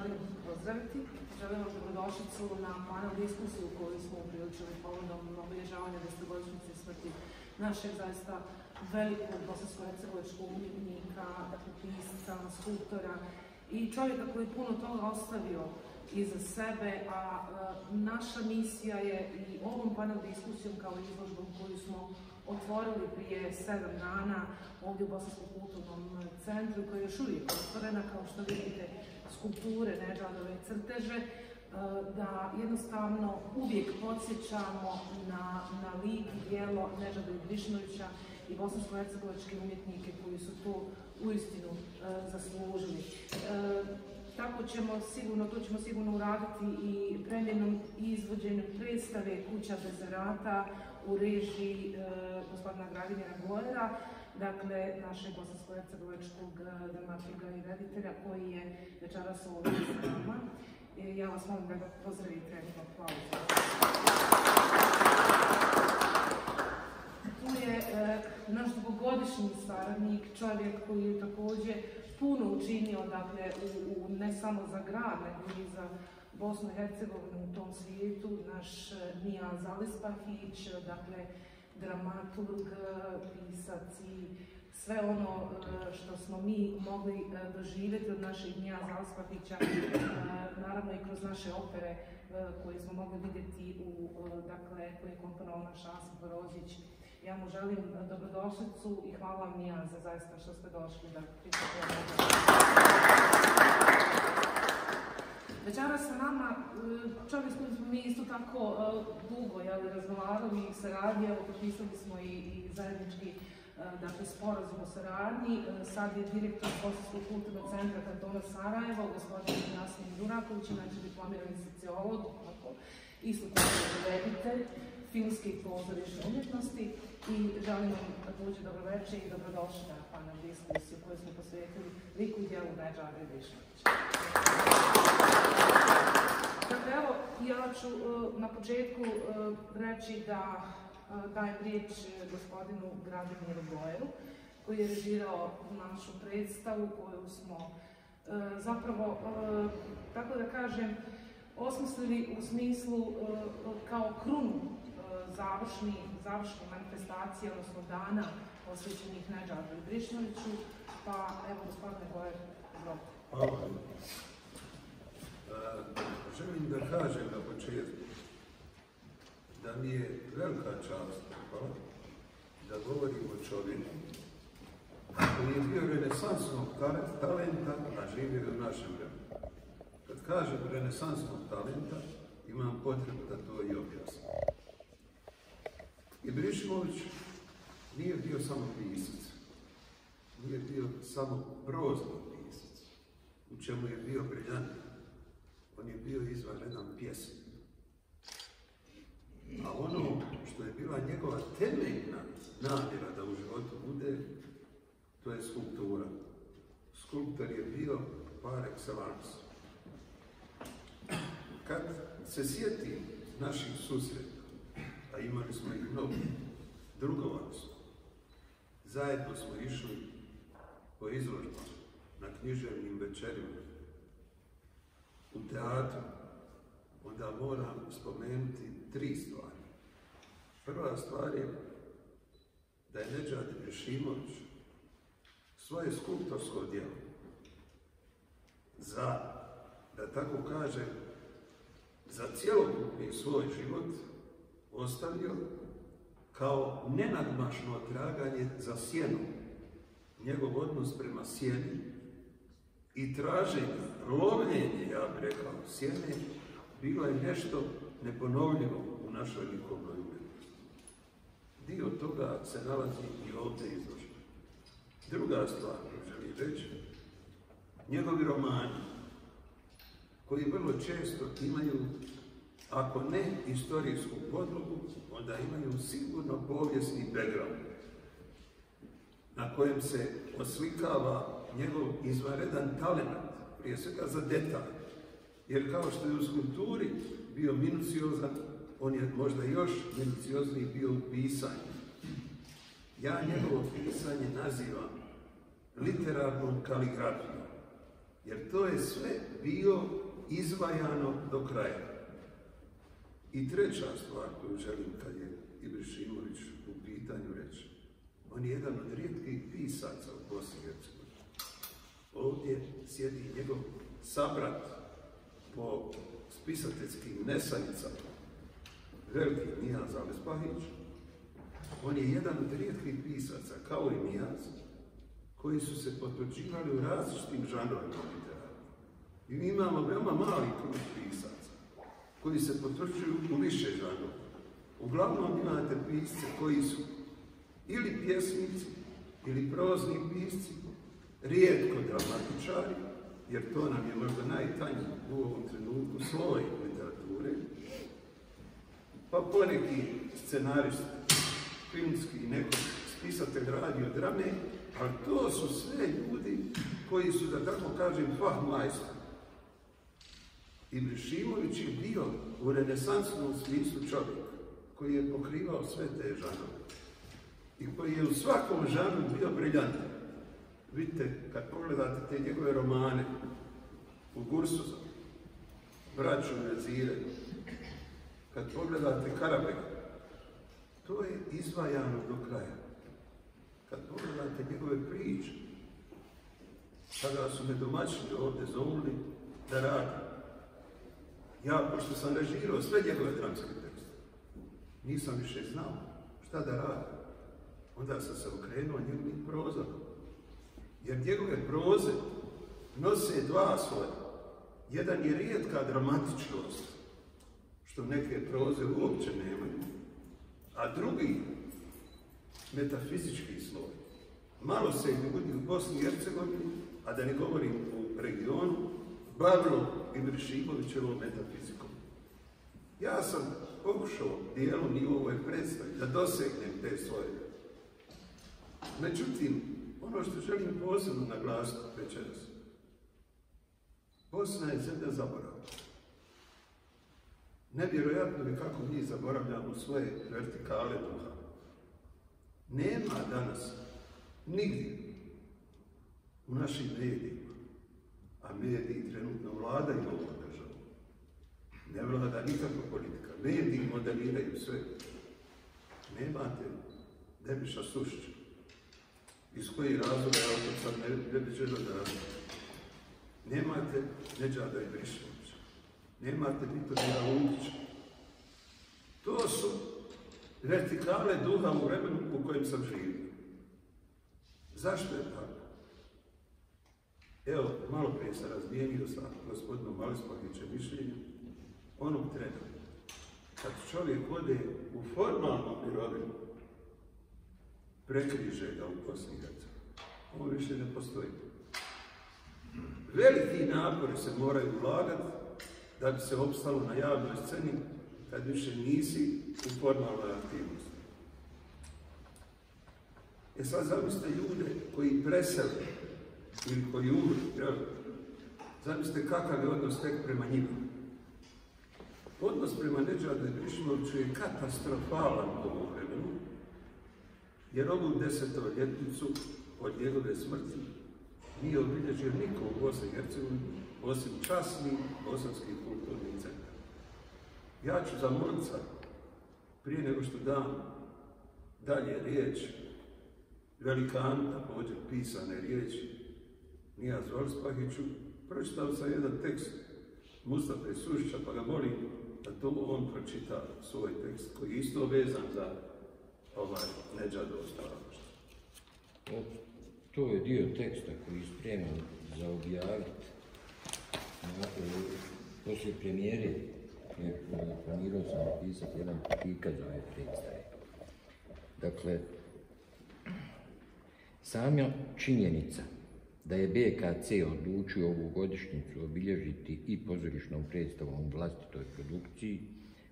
želim pozdraviti. Želim vam dobrodošlicu na panel diskusiju koju smo upriličili povodom obilježavanja 10-godišnjice smrti našeg zaista velikog bosansko-hercegovačkog umjetnika, pisca, skulptora i čovjeka koji je puno toga ostavio iza sebe, a naša misija je i ovom panel diskusijom kao izložbom koju smo otvorili prije 7 dana ovdje u Bosanskom kulturnom centru, koja je još uvijek otvorena, kao što vidite, skulpture, Nedžadove crteže, da jednostavno uvijek podsjećamo na lik i djelo Nedžada Ibrišnovića i bosansko-hercegovačke umjetnike koji su to uistinu zaslužili. Tako ćemo sigurno uraditi i premjenom i izvođenjem predstave Kuća bez vrata u režiji gospodina Gradimira Gorera, dakle našeg bosansko-hercegovačkog dramaturga i reditelja koji je večeras ovdje s nama. Ja vas molim da ga pozdravite jednim aplauzom. Tu je naš dugogodišnji saradnik, čovjek koji je također puno učinio, dakle, ne samo za grad, nego i za Bosnu i Hercegovinu u tom svijetu, naš Nijaz Alispahić, dakle, dramaturg, pisac i sve ono što smo mi mogli doživjeti od našeg Nijaza Alispahića, naravno i kroz naše opere koje smo mogli vidjeti, dakle, koje je komponovao naš Asim Borozić. Ja mu želim dobrodošlicu i hvala vam Nijaze zaista što ste došli da pričate. Večeras sa nama čovjek s kojim smo mi isto tako dugo razgovarali i saradnje, potpisali smo i zajednički sporazum o saradnji. Sad je direktor Bosanskog kulturnog centra kantona Sarajevo, gospodin Jasmin Duraković, inače diplomirani sociolog, isto tako reditelj filmske i pozorišne umjetnosti, i želim vam također dobroveče i dobrodošli na panel diskusiju koju smo posvetili liku i djelu Nedžada Ibrišnovića. Dakle, evo, ja ću na početku reći da dajem riječ gospodinu Gradimiru Gojeru, koji je režirao našu predstavu koju smo zapravo, tako da kažem, osmislili u smislu kao krunu završne manifestacije, odnosno dana posvećenih Nedžadu Ibrišnoviću, pa evo, gospodine Gojer, izvolite. Hvala. Želim da kažem na početku da mi je velika čast da govorim o čovjeku koji je bio renesansnog talenta, a živio je u našem vremenu. Kad kažem renesansnog talenta, imam potrebu da to i objasnim. Ibrišnović nije bio samo pisac, nije bio samo prozno pisac, u čemu je bio briljantan. On je bio izvanredan pjesnik. A ono što je bila njegova temeljna namjera da u životu bude, to je skulptura. Skulptor je bio par excellence. Kad se sjeti naših susreta, a imali smo ih mnogo, drugovali smo, zajedno smo išli po izložbama, na književnim večerima, u teatru, onda moram spomenuti 3 stvari. Prva stvar je da je Nedžad Ibrišimović svoje skulptorsko djelo za, da tako kažem, za cjelokupni svoj život ostavio kao nenadmašno traganje za sjenom. Njegov odnos prema sjeni i traženje, lovljenje, ja bih rekao, sjene, bilo je nešto neponovljivo u našoj likovnoj umjetnosti. Dio toga se nalazi i ovdje izloženo. Druga stvar koju želim reći, njegovi romani, koji vrlo često imaju, ako ne istorijsku podlogu, onda imaju sigurno povijesni background, na kojem se oslikava njegov izvanredan talent, prije svega za detalj. Jer kao što je u skulpturi bio minuciozan, on je možda još minuciozniji bio u pisanju. Ja njegovo pisanje nazivam literarnom kaligrafijom. Jer to je sve bilo izvajano do kraja. I treća stvar koju želim kad je Ibrišimović u pitanju reći. On je jedan od rijetkih pisaca u Bosni i Hercegovini. Ovdje sjedi njegov sabrat po spisateljskim nesanicama, veliki Nijaz Alespahić. On je jedan od rijetkih pisaca, kao i Nijaz, koji su se potvrđivali u različitim žanrovima literaturi. I mi imamo veoma mali krug pisaca koji se potvrđuju u više žanrova. Uglavnom imate pisce koji su ili pjesnici, ili prozni pisci, rijetko dramatičari, jer to nam je možda najtanji u ovom trenutku sloj literature, pa poneki scenarist, filmski i neko spisatelj radio drame, ali to su sve ljudi koji su, da tako kažem, fahmajstori. Ibrišimović je bio u renesansnom smislu čovjek koji je pokrivao sve te žanove i koji je u svakom žanru bio briljantan. Vidite, kad pogledate te njegove romane u Gursuza, Braću Vezire, kad pogledate Karabeka, to je izvajano do kraja. Kad pogledate njegove priče, kada su me domaćini ovdje zovuli da radim, ja, pošto sam režirao sve njegove dramske tekste, nisam više znao šta da radim. Onda sam se okrenuo njegovim prozama. Jer njegove proze nose dva svoja. Jedan je rijetka dramatičnost, što neke proze uopće nemaju, a drugi metafizički sloj. Malo se ljudi u Bosni i Hercegovini, a da ne govorim u regionu, bavilo Ibrišimovićevom metafizikom. Ja sam pokušao dijelom i u ovoj predstavi da dosegnem te svoje. Međutim, ono što želim posebno naglasiti večeras, Bosna je zemlja zaborava. Nevjerojatno je kako mi zaboravljamo svoje vertikale duha. Nema danas nigdje u našim medijima, a mediji trenutno vladaju ovom državom. Ne vlada nikakva politika. Mediji modeliraju sve. Nemate Debiša Sušića. Iz kojih razloga ja opet sad ne bi želio da radim. Nemate Nedžada Ibrišimovića. Nemate Vitorija Lukića. To su vertikale duha u vremenu u kojem sam živio. Zašto je tako? Evo, malo prije sam razmijenio sa gospodinom Alespahićem mišljenjem onog trena. Kad čovjek ode u formalnu mirovinu, prekriže ga u Bosni i Hercegovini. Ovo više ne postoji. Veliki napori se moraju ulagati da bi se opstalo na javnoj sceni kad više nisi u formalnoj aktivnosti. Sad zamislite ljude koji presele ili koji umru, zamislite kakav je odnos tek prema njima. Odnos prema Nedžadu Ibrišimoviću je katastrofalan u ovom vremenu, jer ovu 10. ljetnicu od njegove smrti nije obilježio niko u Bosni i Hercegovini, osim časnih bosanskih kulturnih centara. Ja ću zamolit sad, prije nego što dam dalje riječ velikanu, također pisane riječi Nijazu Alespahiću, pročitao sam jedan tekst Mustafe Sušića, pa ga molim da to on pročita svoj tekst koji je isto vezan za Nedžadovo stvaralaštvo. To je dio teksta koji je spreman za objaviti poslije premijere. Planirao sam napisati jedan prikaz ove predstave. Dakle, sama činjenica da je BKC odlučio ovu godišnjicu obilježiti i pozorišnom predstavom u vlastitoj produkciji,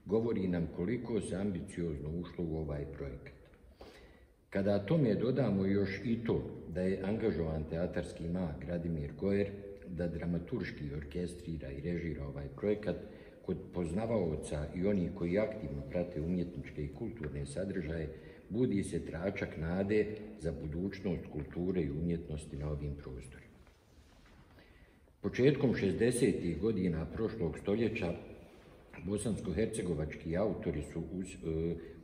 govori nam koliko se ambiciozno ušlo u ovaj projekat. Kada tome dodamo još i to da je angažovan teatarski mag Radimir Gojer, da dramaturški orkestrira i režira ovaj projekat, kod poznavaoca i onih koji aktivno prate umjetničke i kulturne sadržaje, budi se tračak nade za budućnost kulture i umjetnosti na ovim prostorima. Početkom 60. godina prošlog stoljeća bosansko-hercegovački autori su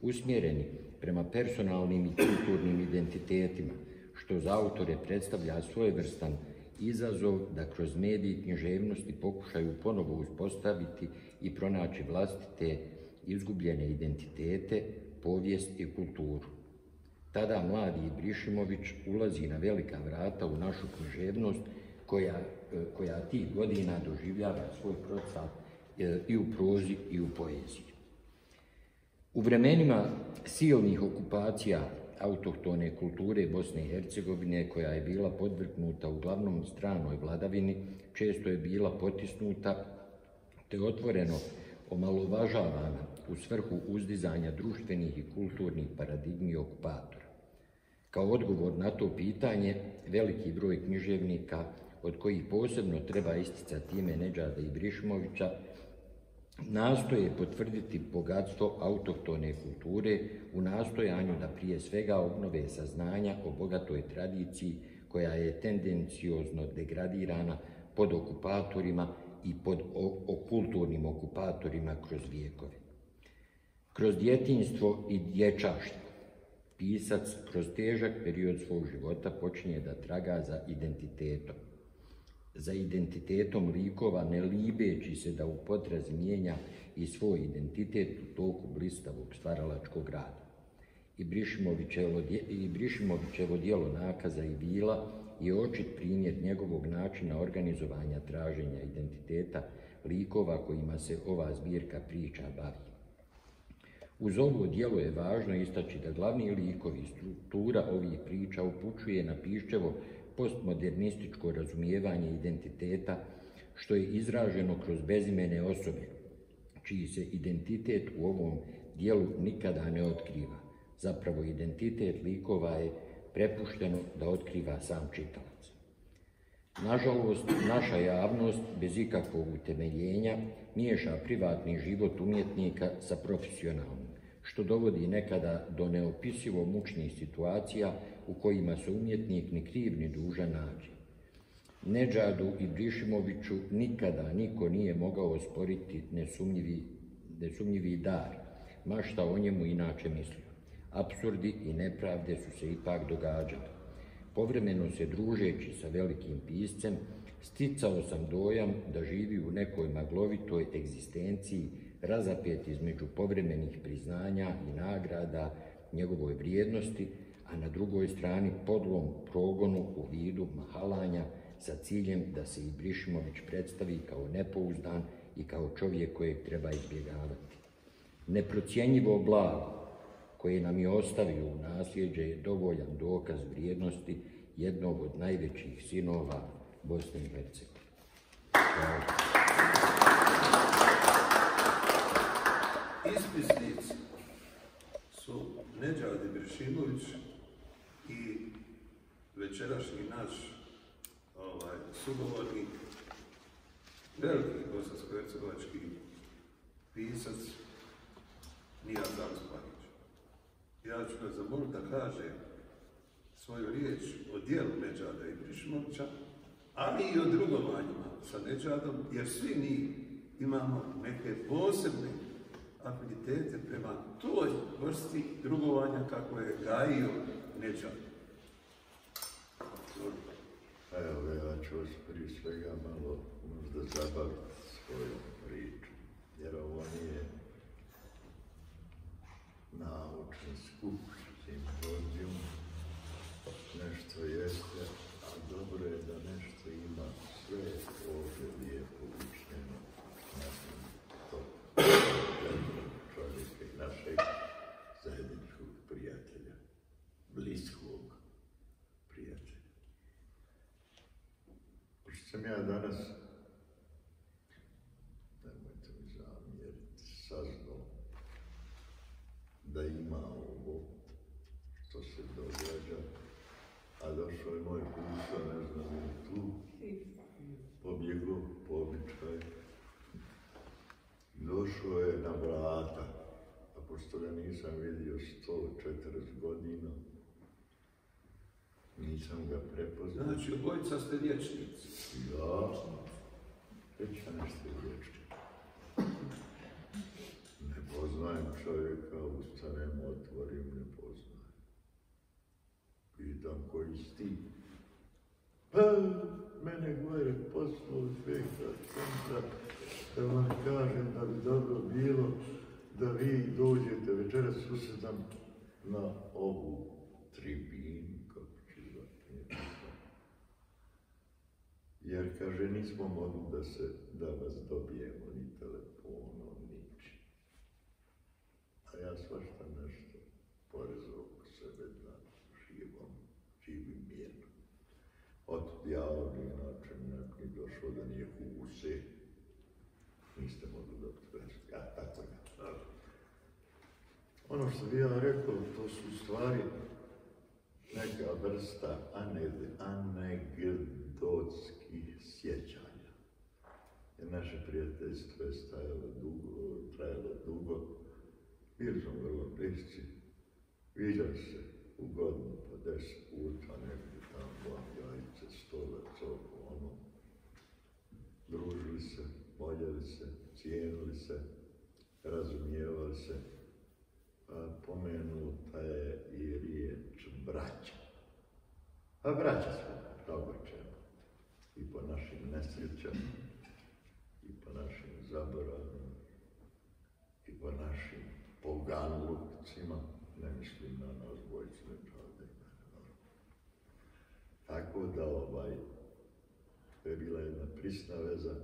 usmjereni prema personalnim i kulturnim identitetima, što za autore predstavlja svojevrstan izazov da kroz medij književnosti pokušaju ponovo uspostaviti i pronaći vlastite izgubljene identitete, povijest i kulturu. Tada mladi Ibrišimović ulazi na velika vrata u našu književnost koja tih godina doživljava svoj procvat i u prozi i u poeziji. U vremenima silnih okupacija autohtone kulture Bosne i Hercegovine, koja je bila podvrgnuta uglavnom stranoj vladavini, često je bila potisnuta te otvoreno omalovažavana u svrhu uzdizanja društvenih i kulturnih paradigmi okupatora. Kao odgovor na to pitanje, veliki broj književnika, od kojih posebno treba isticati ime Nedžada Ibrišimovića, nastoje potvrditi bogatstvo autohtone kulture u nastojanju da prije svega obnove saznanja o bogatoj tradiciji koja je tendenciozno degradirana pod okupatorima i pod kulturnim okupatorima kroz vijekove. Kroz djetinjstvo i dječaštvo pisac kroz težak period svog života počinje da traga za identitetom likova, ne libeći se da u potrazi mijenja i svoj identitet u toku blistavog stvaralačkog rada. Ibrišimovićevo djelo Nakaza i Vila je očit primjer njegovog načina organizovanja traženja identiteta likova kojima se ova zbirka priča bavi. Uz ovo djelo je važno istaći da glavni likovi i struktura ovih priča upućuje na Piščevo postmodernističko razumijevanje identiteta, što je izraženo kroz bezimene osobe, čiji se identitet u ovom dijelu nikada ne otkriva. Zapravo, identitet likova je prepušteno da otkriva sam čitalac. Nažalost, naša javnost bez ikakvog utemeljenja miješa privatni život umjetnika sa profesionalnim, što dovodi nekada do neopisivo mučnih situacija u kojima se umjetnik ni kriv ni dužan nađe. Nedžadu Ibrišimoviću nikada niko nije mogao osporiti nesumnjivi dar, ma šta o njemu inače mislio. Apsurdi i nepravde su se ipak događali. Povremeno se družeći sa velikim piscem, sticao sam dojam da živi u nekoj maglovitoj egzistenciji, razapet između povremenih priznanja i nagrada njegovoj vrijednosti, a na drugoj strani podlom progonu u vidu mahalanja sa ciljem da se Ibrišimović predstavi kao nepouzdan i kao čovjek kojeg treba izbjegavati. Neprocjenjivo blago koje nam je ostavio u nasljeđe je dovoljan dokaz vrijednosti jednog od najvećih sinova Bosne i Hercegovine. Ispisnici su Nedžad Ibrišimović i večerašnji naš sugovornik, veliki bosansko-hercegovački pisac Nijad Zaluspanić. Ja ću ga zamoliti da kaže svoju riječ o dijelu Nedžada Ibrišimovića, ali i o drugovanjima sa Nedžadom, jer svi mi imamo neke posebne afinitete prema toj vrsti drugovanja kako je gajio Nedžad. Evo, ja ću vas prije svega malo možda zabaviti svojom pričom, jer ovo nije naučni skup, simpozijum, nešto jeste, a dobro je da nešto ima sve ovdje lijepo učnjeno našim čovjeka i našeg zajedničkog prijatelja, bliskog prijatelja. Pošto sam ja danas, nemojte mi zamjeriti, saznao da ima ovo što se događa, a došao je moj kusa, ne znam je tu, pobjegao po običaju. Došao je na vrata, a pošto ga nisam vidio 140 godina, Nisam ga prepoznao. Znači, obojica ste liječnici. Ja, već ja nešto liječnik. Ne poznajem čovjeka, ustanem, otvorim, ne poznajem. Pitam koji si ti? Pa, mene gore poslao iz VK centra da vam kažem da bi dobro bilo da vi dođete večeras susretam na ovu tribinu, kako će zvati. Jer, kaže, nismo mogli da vas dobijemo ni telefonom, ničim. A ja svašta nešto porezao oko sebe da živim mirno. Otud ja ovdje način mi došlo da nije huse. Niste mogli dobiti vezu. Ja, tako je. Ono što bi ja rekao, to su u stvari neka vrsta anegdotskih sjećanja. Jer naše prijateljstvo je trajalo dugo. Bili smo vrlo bliski. Viđali se u godinu po 10 puta, negdje tamo, jajice, stolac, ono. Družili se, voljeli se, cijenili se, razumijevali se. Pomenuta je i riječ braća. A braća smo događeni i po našim nesrećama, i po našim zaboravima, i po našim poganlukcima, ne mislim na nas dvojicu, tako da to je bila jedna prisna veza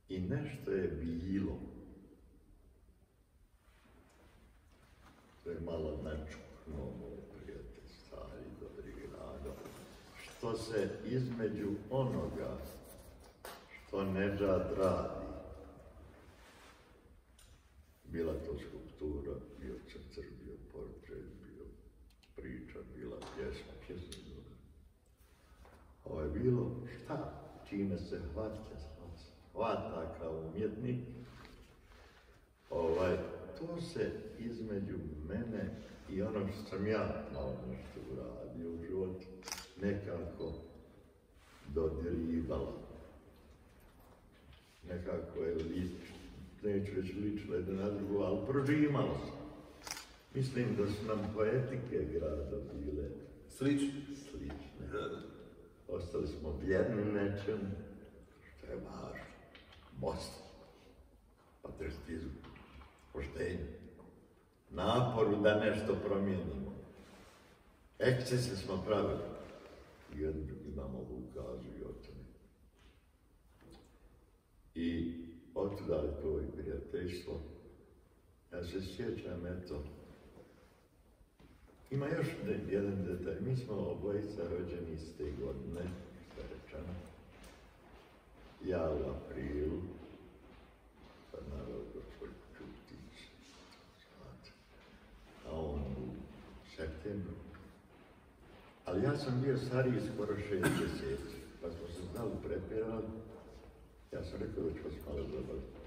i nešto je bilo. To je malo načukno, moj prijatelj, stari, dobri Rado, što se između onoga što Nedžad radi, bila to skulptura, bio crcer, bio portret, bio priča, bila pjesma ovo je bilo šta, čime se hvata kao umjetnik, to se između mene i ono što sam ja malo nešto uradio u životu nekako dodirivalo. Nekako je neću reći lično jedno na drugo, ali prožimalo se. Mislim da su nam poetike grada bile slične. Ostali smo vjerni nečem, što je važno. Most, patriotizmu, poštenju, naporu da nešto promijenimo. Ekscese smo pravili. Jedni imamo ukazu i o tome. I otuda je to i prijateljstvo. Ja se sjećam, eto, ima još jedan detalj. Mi smo obojica rođeni iste godine, što je rečeno. Ja u aprilu, sad naravno gospodin Čutić, a on u septembru. Ali ja sam bio stariji skoro 6 mjeseci, pa smo se znali prepirali. Ja sam rekao da ću vas malo zabaviti,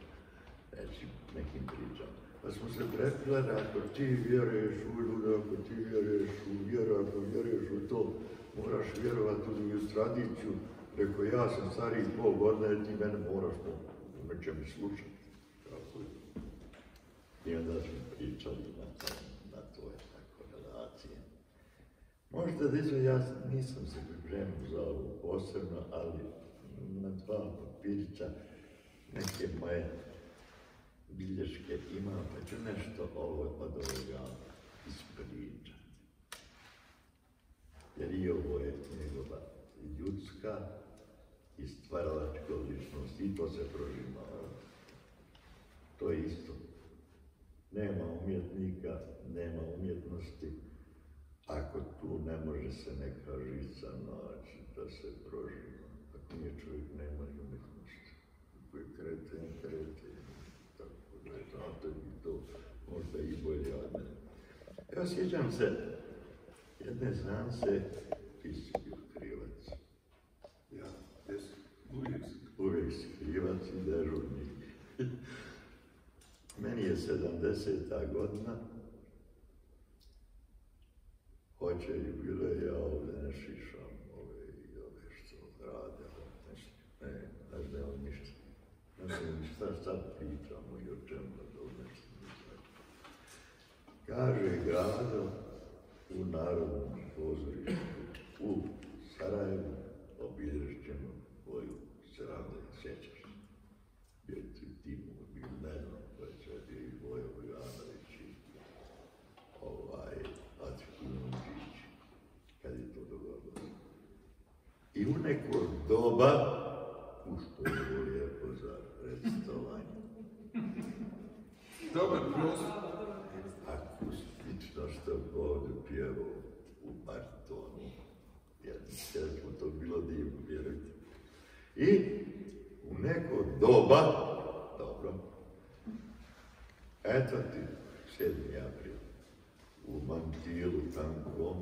reći nekim pričama. Pa smo se prepirali, ako ti vjeruješ u ljude, ako ti vjeruješ u vjeru, ako vjeruješ u to, moraš vjerovati u nju tradiciju. Rekao, ja sam stariji pol godine, ti mene moraš u nečem slušati. I onda smo pričali na toj relacije. Možda dizo, ja nisam se pripremio za ovo posebno, ali na 2 papirića neke moje bilješke imam, pa ću nešto od ovoga ispričati. Jer i ovo je njegova ljudska i stvaralačka ličnost i to se proživljava. To je isto. Nema umjetnika, nema umjetnosti, ako tu ne može se neka žica naći da se proživa. Ako nije čovjek, nema i umjetnosti. Ako je kreten, tako da je znate i to možda i bolje od mene. Evo, sjećam se jedne seanse, ti si bio krivac. Ja, jesam. Uvijek si krivac i dežurnik. Meni je 70. godina, hoće jubilej, ja ovdje ne šišam ove što rade, ne znaju ništa. Ne znam šta sad pričamo i o čemu da nešto ne znam. Kaže Grado u Narodnom pozorištu u Sarajevu obilježćeno tvoju sradu, sjećaš. Bio ti Timur, bio ne znam, pa je sad i Vojo Vujanović i Atikunović, kad je to dogodilo. I u neko doba, u što je bilo lijepo za recitovanje. Dobar prostor. Akustično što ovdje pjevao u baritonu. Jer smo to bilo divno, vjerujte. I u neko doba, dobro, eto ti 7. april, u mantilu tankom,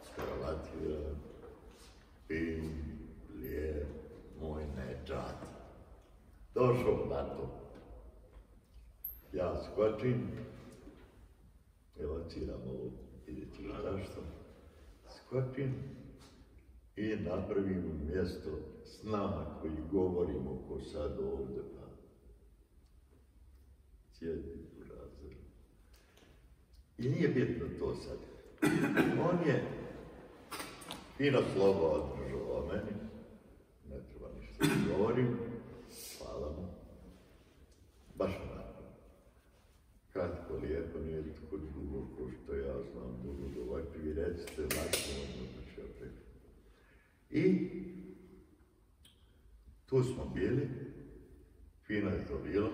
skravatira, fin, lijep, moj nečat. Došao na to. Ja skočim, evociram ovo, vidite zašto, skočim i napravim mjesto s nama koji govorimo ko sad ovdje, pa sjedi u razredu. I nije bitno to sad. On je fino slovo održao o meni, ne treba ništa da govorim, hvala mu, baš onako. Kratko, lijepo, nije tako dugo ko što ja znam, dugo ovakvi, vi recite, maksimum da ću ja preko. I tu smo bili, fino je to bilo,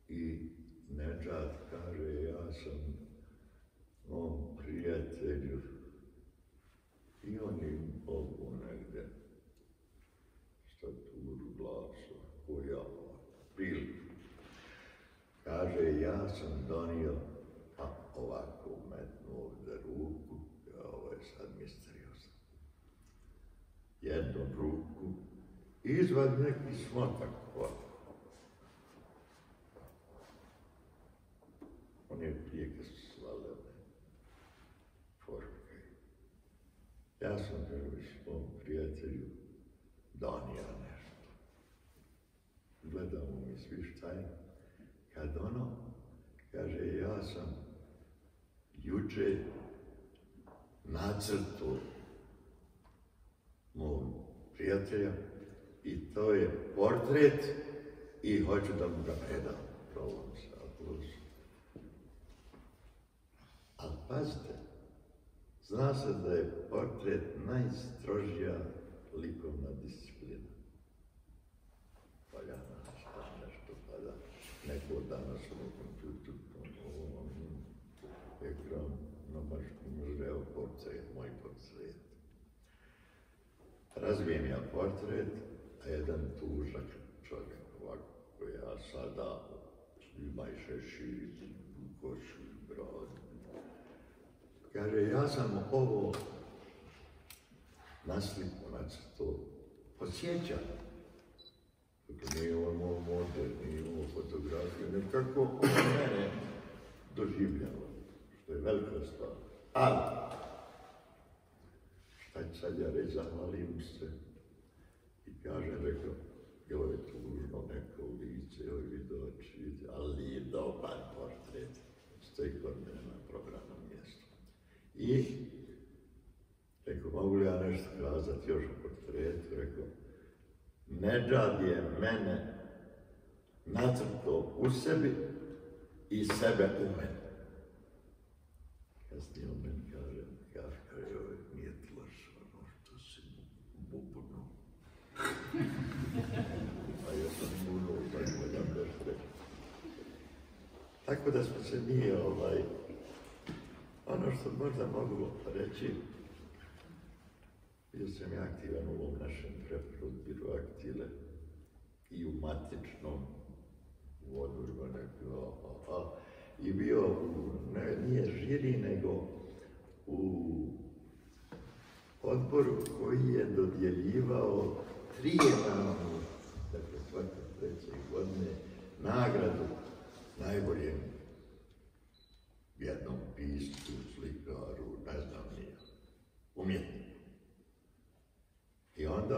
i Nedžad kaže, ja sam mom prijatelju i on im ovu negdje staturu glasa, ko ja bili. Kaže, ja sam donio, pa ovako umetnu ovdje ruku, ovo je sad misteriozno. Jednu ruku, izvad neki smotak ovako. On je prije kad su slale forke. Ja sam kaže svom prijatelju donio nešto. Gledamo mi svi šta je. Kad ono, kaže, ja sam juče nacrtao mog prijatelja i to je portret i hoću da mu ga predam. Provam se, aplausom. Ali pazite, zna se da je portret najstrožija likovna disciplina. Pa ja našta nešto pada. Neko danas u kompjuteru, ekran, namržeo portret, moj portret. Razvijem ja portret, a jedan tužak čovjek ovako, koji ja sada ima i šešir, košu, brod. Kaže, ja sam ovo na sliku nacrtao, podsjećam. Dakle, nije ovo model, nije ovo fotografija, nekako ovo mene doživljava, što je velika stvar. Ali, šta ću sad ja reći, zahvalim se i kažem, rekao, joj je tužno neko lice, joj vidi oči, ali je dobar portret, stoji kod mene na programnom mjestu. I, rekao, mogu li ja nešto kazati još o portretu, rekao, Nedžad je mene nacrtao u sebi i sebe u meni. Kasnije on meni kaže, Kafka, joj, nije ti loš ono što si bubno. A ja sam buno, tako da nešto reći. Tako da smo se mi, ono što možda mogu reći, bio sam ja aktivan u ovom našem preprodbiru Aktile i u matičnom u odborima nekako, i bio, nije žiri, nego u odboru koji je dodjeljivao trijenalnu, dakle svake 3. godine, nagradu najboljem jednom piscu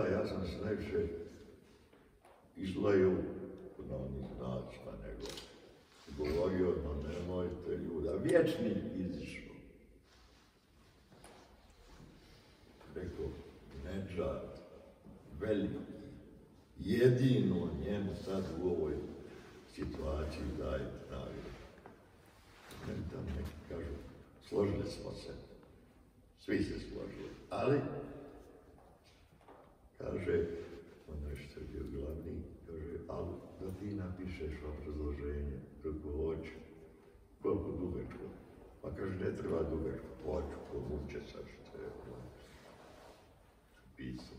ja sam se najviše izlaju na onih načina, nego govorio, no nemojte ljuda, vječnik izišao. Rekao, Nedžad, veliki, jedino njemu sad u ovoj situaciji dajete nagradu. Meni tam neki kažu, složili smo se, svi se složili, ali, kaže, ono što je bio glavni, kaže, ali da ti napišeš obrazloženje, kako hoću, koliko dugačko. Pa kaže, ne treba dugačko, hoću, povuče sad što je pisao,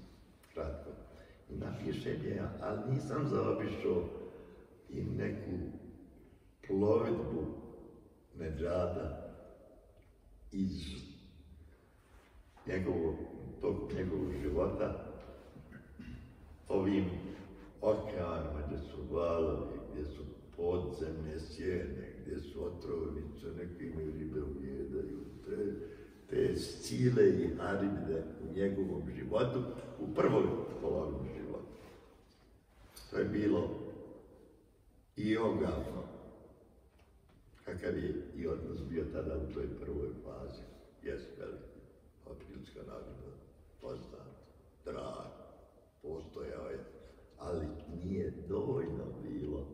kratko. I napišem je, ali nisam zaobišao i neku plovidbu Nedžada iz njegovog života ovim okeanima gdje su valovi, gdje su podzemne sjene, gdje su otrovnice, neki imaju ribe ujedaju, te scile i haribde u njegovom životu, u prvoj polovini života. To je bilo i ogavno, kakav je i odnos bio tada u toj prvoj fazi. Jes veliki, aprilska nagrada, poznat, drag, postojao je, ali nije dovoljno bilo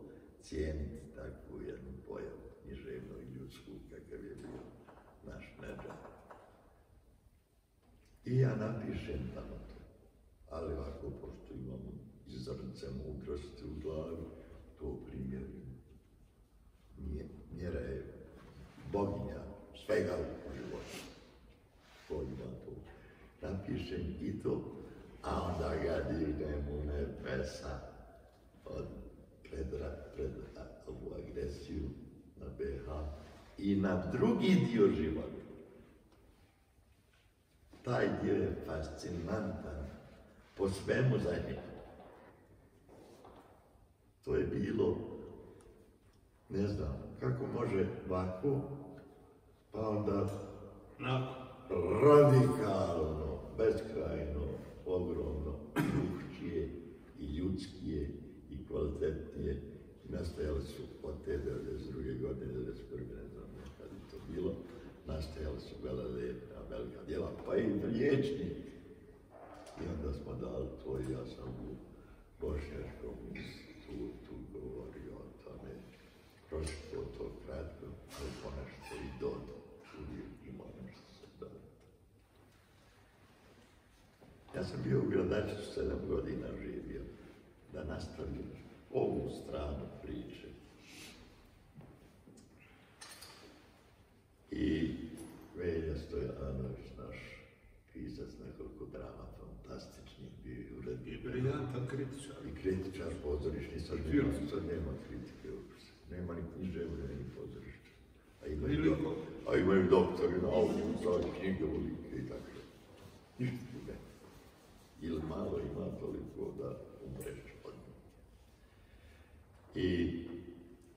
cijeniti takvu jednu pojavu, književnu i ljudsku, kakav je bio naš Nedžad. I ja napišem tamo to, ali ovako, pošto imamo zrnce mudrosti u glavi, to primjerim. Mjera je boginja svega u životu. Ko ima to? Napišem i to, a onda ga dignem u nebesa pred ovu agresiju na BiH i na drugi dio života. Taj dio je fascinantan po svemu za njega. To je bilo, ne znam, kako može ovako, pa onda radikalno, beskrajno, ogromno, drugčije i ljudskije i kvalitetnije. Nastajali su od te 1992. godine, 1991. ne znam kad je to bilo, nastajali su velika djela, pa i liječnik. I onda smo dali to i ja sam u Bošnjačkom institutu govorio o tome. Prošlo to kratko, ali ponešto i dodo. Uvijek ima nešto se dodo. Ja sam bio u Gradačiću 7 godina živio, da nastavim ovu stranu priče. I Velja Stojanović, naš pisac, nekoliko drama fantastičnih, bio i urednik. I briljantan kritičar. I kritičar pozorišni, sad nema kritike uopšte. Nema ni književne, ni pozorišta. A imaju doktori nauku za knjige, volike i tako. Ništa druge. Ili malo ima toliko da umreš od njega. I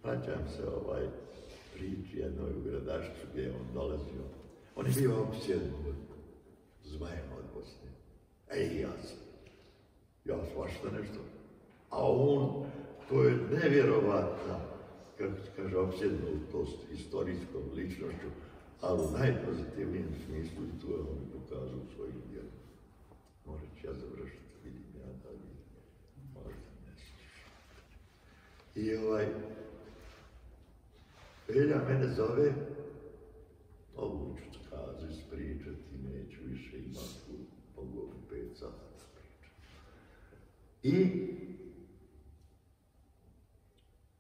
vraćam se priči jednoj u Gradašću gdje je on dolazio. On je bio opsjednut zmajem od Bosne. Ja svašta nešto. A on, to je nevjerovatno, kako se kaže, opsjednutost istorijskom ličnošću, ali u najpozitivnijem smislu i to je on pokazao u svojim djelima. Možda ću ja završiti, vidim ja da vidim, možda ne slušam. I Velja mene zove, ovu ću kazu ispričati, neću više imati tu pogodu 5 sata da pričam. I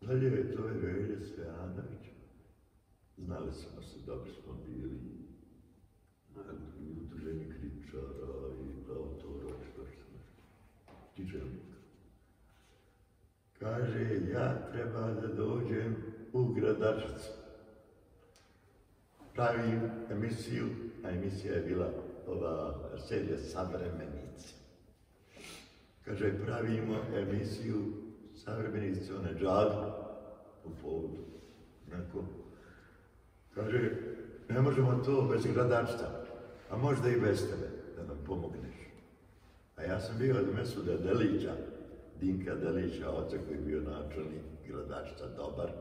dalje to je Velja Stojanović. Znali smo se, dobro smo bili i udruženje kritičara i autora, što književnika. Kaže, ja treba da dođem u Gradačicu. Pravim emisiju, a emisija je bila ova serija Savremenici. Kaže, pravimo emisiju Savremenici o Nedžadu u povodu. Kaže, ne možemo to bez Gradačca, a možda i bez tebe da nam pomogneš. A ja sam bio od Mesuda Delića, Dinka Delića, oca koji je bio načelnik Gradačca dobar.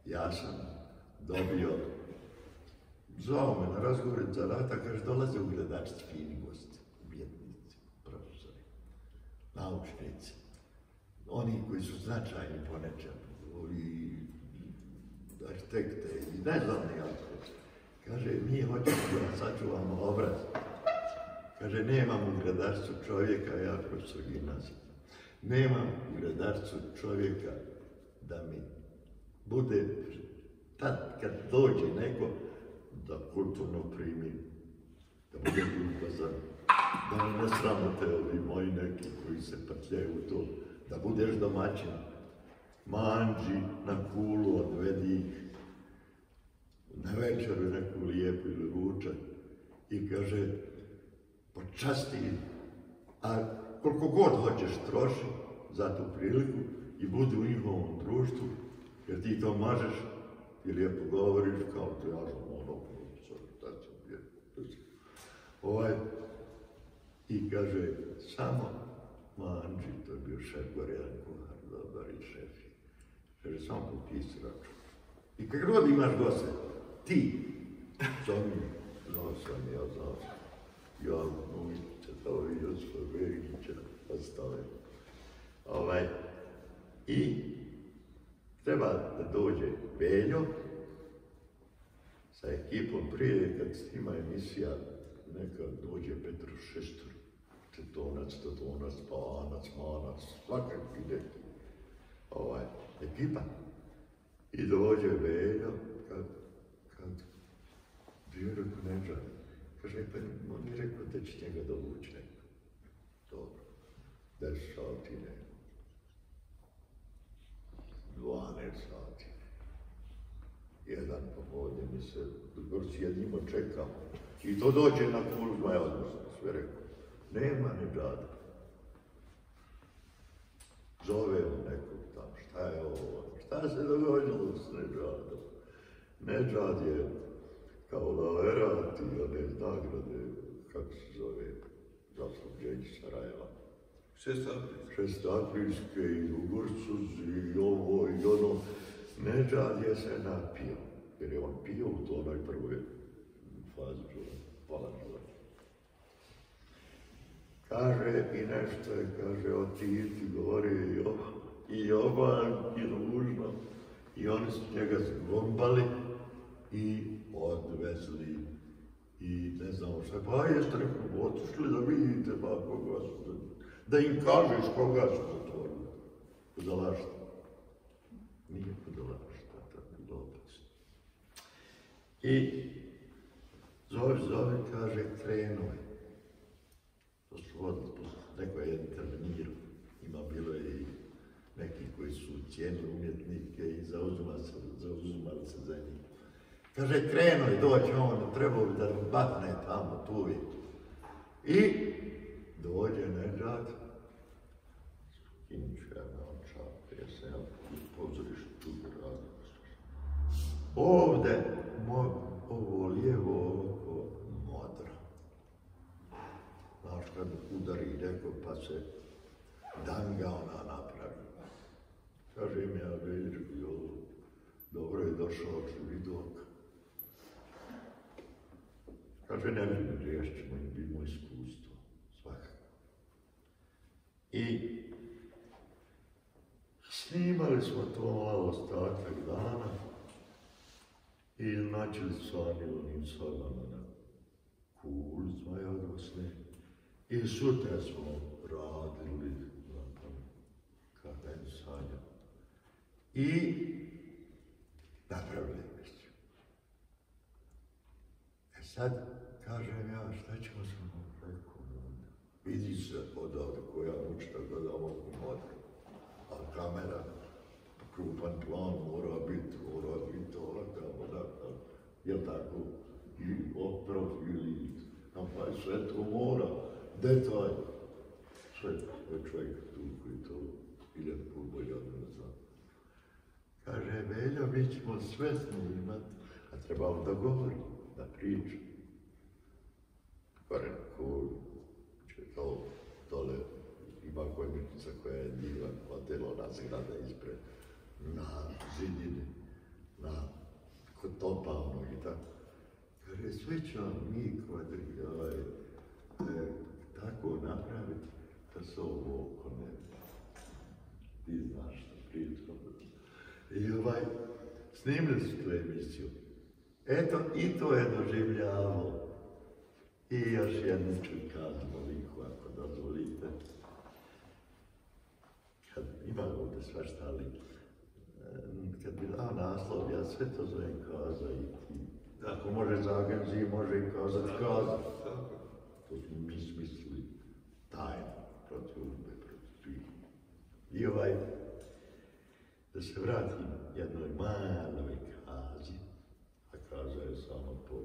Ja sam dobio, zvao me na razgovor za rata, kaže, dolaze u Gradačci fini gosti, umjetnici, profesori, naučnici, oni koji su značajni po nečemu, i arhitekte, i ne znam nikako. Kaže, mi hoćemo da sačuvamo obraz. Kaže, nemam u Gradačcu čovjeka, ja profesor gimnazije, nemam u Gradačcu čovjeka da mi bude, tad kad dođe neko, da kulturno primi, da bude ljubazan, da mi ne sramote ovi moji neki koji se patljaju u to, da budeš domaćin, manđi na kulu, odvedi ih na večeru neku lijepu ili ručak i kaže, počasti, a koliko god hoćeš troši za tu priliku i budi u njihovom društvu, jer ti to mažeš i lijepo govoriš kao to ja sam ono, i kaže, samo manđi, to je bio šef Gorjan kuhar, dobar i šef. Kaže, samo potpisi račun. I kad god imaš goste, ti, zovi, znao sam, ja znao sam, ja Numića, to je Josipa Verigića, ostale. I treba da dođe Veljo sa ekipom prije, kad snima emisija, neka dođe Petru Šestor, Tetonac, Totonac, Panac, Manac, svakakvi neki ekipa. I dođe Veljo, kad bio rekao Neđa, kaže, pa on mi rekao da će njega dovući neko. Dobro, 10 sati neko. 12 sati. Jedan popodne mi se sjedimo, čekamo. I to dođe na kulu, ja odnosno sve rekao. Nema Neđada. Zove nekog tam, šta je ovo? Šta se dogodilo s Neđadom? Neđad je kao laureat i one nagrade, kako se zove, zasluženje Sarajeva. Šestaprilske i Ugurcuz i ovo i ono. Neđad je se napio, jer je on pio u tonoj prvoj fazi pola života. Kaže i nešto je, kaže, o Titi, govori i Jovan, i Ružno, i oni su njega zgombali i odvezli i ne znamo šta. Pa jeste rekao, otišli da vidite pa koga su, da im kažeš koga su zatvorili. Podalašta. Nije podalašta, tako lopac. I zove, kaže, krenuo je. To su vodili, neko je intervenirao. Ima bilo je i neki koji su cijenili umjetnike i zauzimali se za njih. Kaže, krenuo je, doći on, trebao bi da batne tamo, tu je. I dođe Neđad, skinuću ja na očape, jer sam ja pozoriš tu radio. Ovde, ovo lijevo oko modra. Znaš, kad udari neko pa se danga ona napravi. Kaže im ja, Velju, dobro je došao vidok. Kaže, ne vidim, riješćemo im bilo iskustvo, svakako. I snimali smo to malo ostatak dana i načeli su oni onim sobama na kuli zmajodosne. I sutra smo radili kadensanja i napravili emisiju. E sad, kažem ja, šta ćemo se rekao, vidi se odavde koja mučka gledamo u modru, ali kamera, krupan plan mora biti ovakav, jel tako, i profil, pa sve to mora, detalj, sve je čovjek tu koji to 1000 puta bolje od mene zna. Kaže, Veljo, mi ćemo sve snimat, a trebamo da govorim, da pričam. Barem ko će to dole ima konjušnica koja je divan hotel, ona zgrada ispred, na zidini, kod topa onog i tako. Kaže, sve ćemo mi kvadri, tako napraviti da se ovo oko ne ti znaš što pričam. I snimili su tu emisiju. Eto, i to je doživljavao. I još jednu ću kazati liku, ako dozvolite. Kad ima ovdje svašta, ali kad bi dao naslov, ja sve to zovem kaza i ti. Ako može za agenciji, može i kazat kaza. To smo mi smislili tajno, protiv udbe, protiv svih. I da se vratim jednoj maloj kazi, a kaza je samo po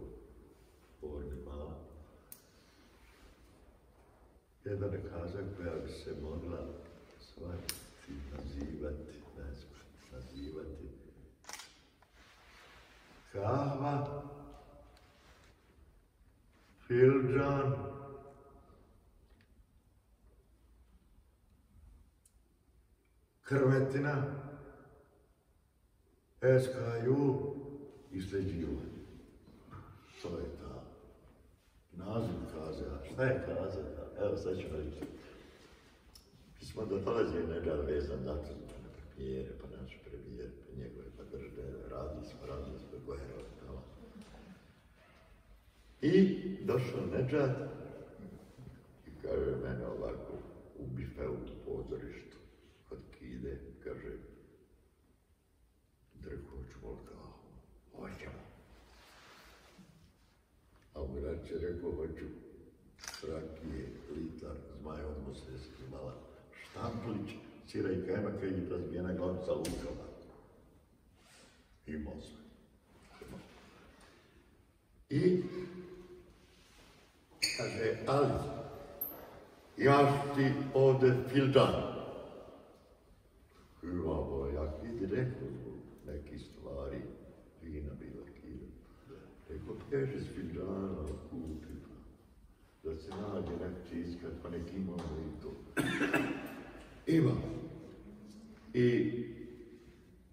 formi mala. Jedna kaza koja bi se mogla shvatiti, nazivati kava, fildžan, krvetina, SKU i sređivanje. To je ta naziv kaze. A šta je kaza? Evo, sad ću reći. Mi smo dolazili Nedžad vezan zato na premijere, pa naš premijer, pa njegove, pa držne, radili smo Gojero. I došao Nedžad i kaže mene ovako u bifeu u pozorištu kod kide, kaže Drko, hoćemo kao, hoćemo. A u Mirač je rekao, hoću rakije, litar, zmaja odmah se snimala, štamplić, sira i kajmaka i razbijena glavica lukama. Imao sve. I kaže, ali, imaš ti ovdje fildžan. Imamo, ja vidi rekao zbog nekih stvari, vina bila kida. Rekao, pježi s fildžana, kupi, da se nađe nek čiskat, pa nek imamo i to. Ima. I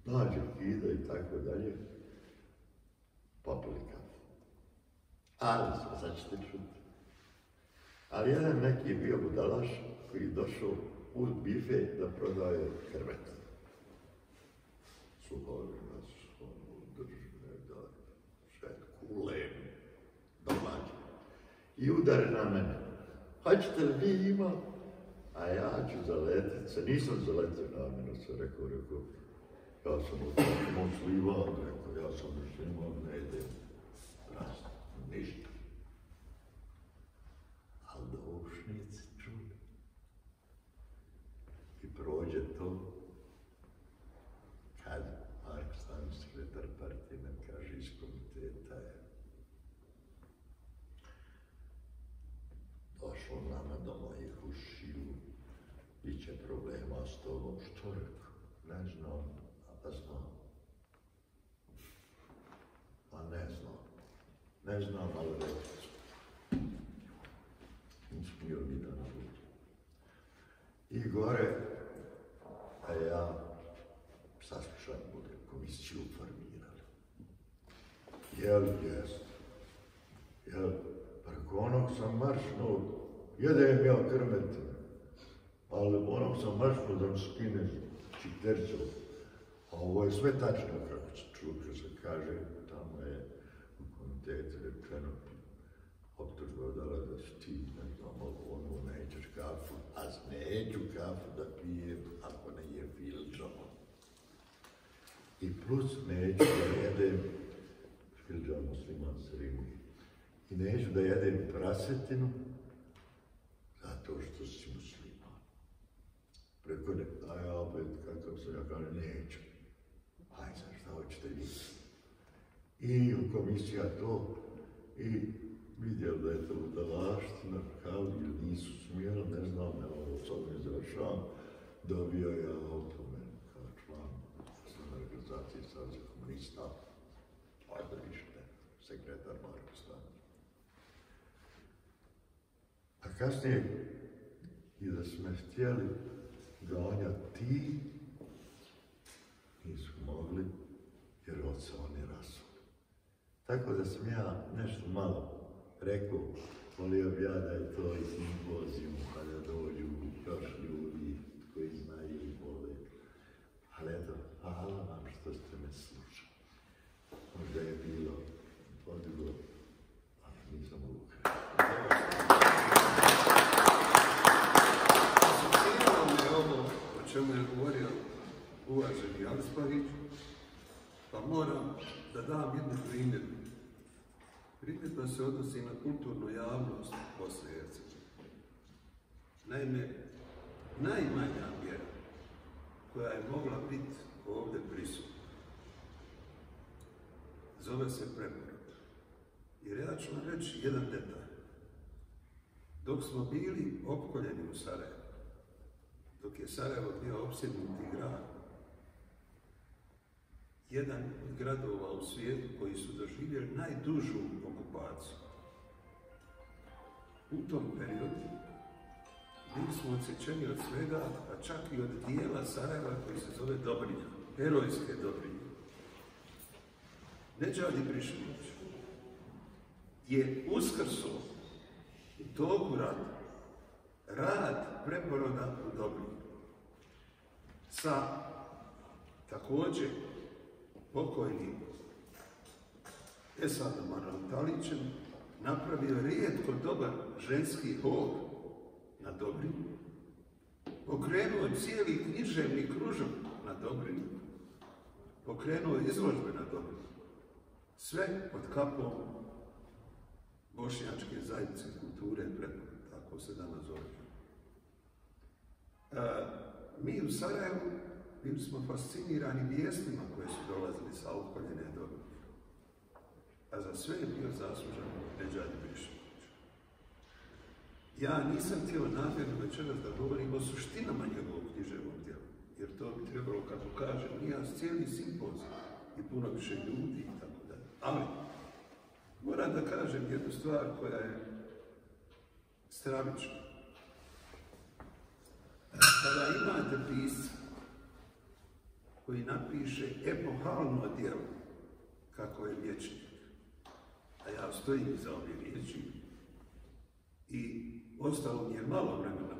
nađe kida i tako dalje. Popili kafu. Ali, sad ćete čuti. Ali jedan neki je bio budalaš koji je došao u bife da prodaje krvet. Suhovina, držne, da, šet, kulem, domaće. I udare na mene. Hoćete li vi ima? A ja ću zaletit se. Nisam zaletio namjerno, sam rekao, ja sam musliman, rekao, ja sam musliman, ne idem. Rast, ništa. Ali doušnici čuli. I prođe to, kad Marko Stanić, sekretar partije, nam kaže iz komiteta je došlo nama do mojih ušiju, bit će problema s tobom. Što rekao? Ne znam, a znam. A ne znam. Ne znam, ali rekao sam. Nismio mi da nabuđe. I gore, a ja saslušam, bude komisiju formirali. Jest. Preko onog sam maršnuo, jedem ja krmetinu, ali onog sam maršnuo da mi skine čiktercu. A ovo je sve tačno kako se čuka se kaže, tamo je u komitetu rečeno, optužba dala da si ti, ne znam, ono nećeš kafu, a neću kafu da pijem ako ne je fildžan. I plus neću da jedem, fildžan musliman se rimuje, i neću da jedem prasetinu zato što si musliman. Preko ne, a ja opet kakav sam, ja kažem neću. Aj, sad šta hoćete vi? I komisija to, i vidjeli da je to udalaština, kao ili nisu smjeli, ne znam, ne ovo sad ne završavam, dobio ja opomenu kao član organizacije Saveza komunista, ajde više ne, sekretar Marko Stanić. A kasnije i da smo htjeli ganjati ti, nisu mogli, jer oca oni rasuli. Tako da sam ja nešto malo rekao, volio bi ja da je to i simpozijum, pa da dođu još ljudi koji znaju i vole. Ali eto, hvala vam što ste me slušali. Možda je bilo odgovor, ali nisam lukao. Asociralo me ovo o čemu je govorio uvaženi Alspavić, pa moram da dam jednu primjedbu. Primjedba se odnosi na kulturnu javnost Bosne i Hercegovine. Naime, najmanja mjera koja je mogla biti ovdje prisutna zove se preporod. Jer ja ću vam reći jedan detalj. Dok smo bili opkoljeni u Sarajevu, dok je Sarajevo bio opsjednuti grad, jedan od gradova u svijetu koji su doživjeli najdužu okupaciju. U tom periodu bili smo odsječeni od svega, pa čak i od dijela Sarajeva koji se zove Dobrinja, herojske Dobrinje. Nedžad Ibrišević je uskrso u toku rata rad preporoda u Dobrinju sa također pokojnim Esadom Arantalićem napravio rijetko dobar ženski hor na Dobrinju, pokrenuo cijeli književni kružok na Dobrinju, pokrenuo izložbe na Dobrinju, sve pod kapom Bošnjačke zajednice kulture preporoda, tako se danas zove. Mi u Sarajevu bili smo fascinirani vijestima koje su dolazili sa opkoljene Dobrinje. A za sve je bio zaslužan Nedžad Ibrišević. Ja nisam htio namjerno večeras da govorim o suštinama njegovog književnog djela, jer to bi trebalo, kako kažem, nijas cijeli simpozij i puno više ljudi i tako dalje. Ali, moram da kažem jednu stvar koja je stravična. Kada imate pisca koji napiše epohalno djelo, kako je Vječnik, a ja stojim iza ove riječi i ostalo mi je malo vremena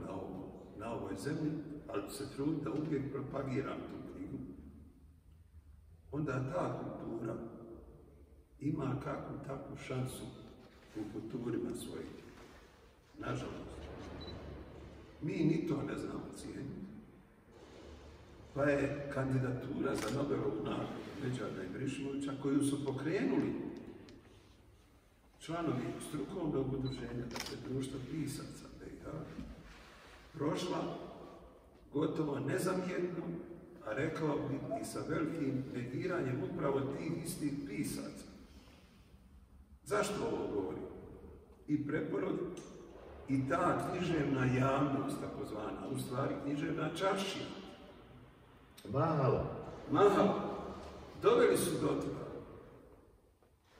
na ovoj zemlji, ali se trudim da uvijek propagiram tu knjigu, onda ta kultura ima kakvu takvu šansu u futurima svojih. Nažalost, mi ni to ne znamo cijeniti. Pa je kandidatura za Nobelovu nagradu Nedžada Ibriševića, koju su pokrenuli članovi strukovnog udruženja, dakle društva pisaca BiH, prošla gotovo nezamjetno, a rekao bi i sa velikim negiranjem upravo tih istih pisaca. Zašto ovo govorim? I preporod i ta književna javnost, takozvana, u stvari književna čaršija, Mahala, doveli su do toga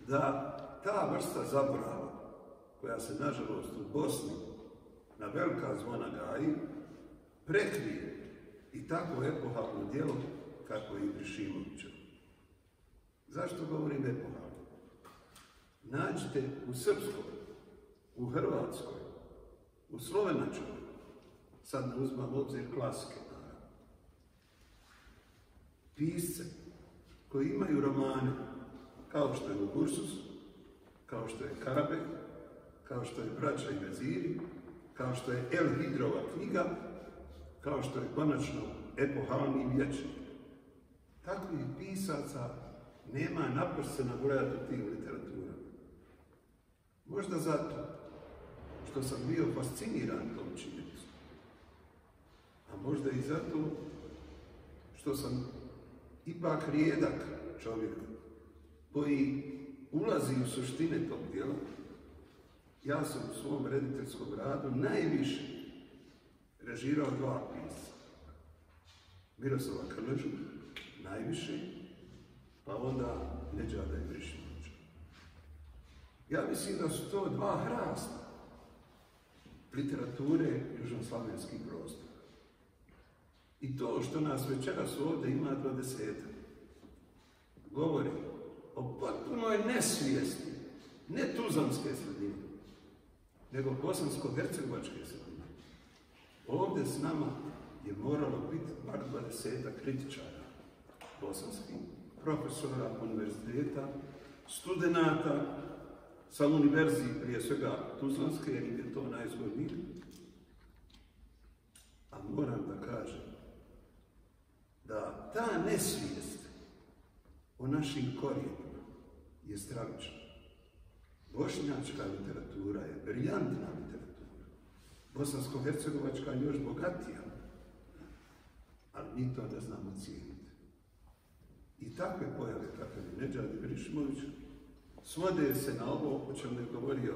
da ta vrsta zaborava, koja se nažalost u Bosni na velika zvona gaji, prekrije i tako epohalno djelo kako je Ibrišimovićevo. Zašto govorim epohalno? Nađite u Srpskoj, u Hrvatskoj, u Slovenačkoj, sad ne uzmam obzir klasike, pisce koji imaju romane kao što je Ursus, kao što je Karabek, kao što je Braća i veziri, kao što je El Hidrova knjiga, kao što je konačno epohalni Vječnik. Takvih pisaca nema naprosto nabrojati u tim literaturama. Možda zato što sam bio fasciniran tom činjenicom, a možda i zato što sam ipak rijedak čovjek koji ulazi u suštine tog djela. Ja sam u svom rediteljskom radu najviše režirao dva pisca. Miroslava Krležu, najviše, pa onda Nedžada Ibriševića. Ja mislim da su to dva hrasta literature južnoslavenskih prostora. I to što nas večeras ovdje ima 20, govori o potpunoj nesvijesti, ne tuzlanske sredine, nego bosansko-hercegovačke sredine. Ovdje s nama je moralo biti bar 20 kritičara bosanskih, profesora univerziteta, studenata sa univerziji, prije svega Tuzlanske, jer je to najzgodnije. A moram da kažem da ta nesvijest o našim korijenima je stravična. Bošnjačka literatura je briljantna literatura. Bosansko-hercegovačka je još bogatija, ali mi to ne znamo cijeniti. I takve pojave, kakav je Nedžad Ibrihimović, svode se na ovo o čemu je govorio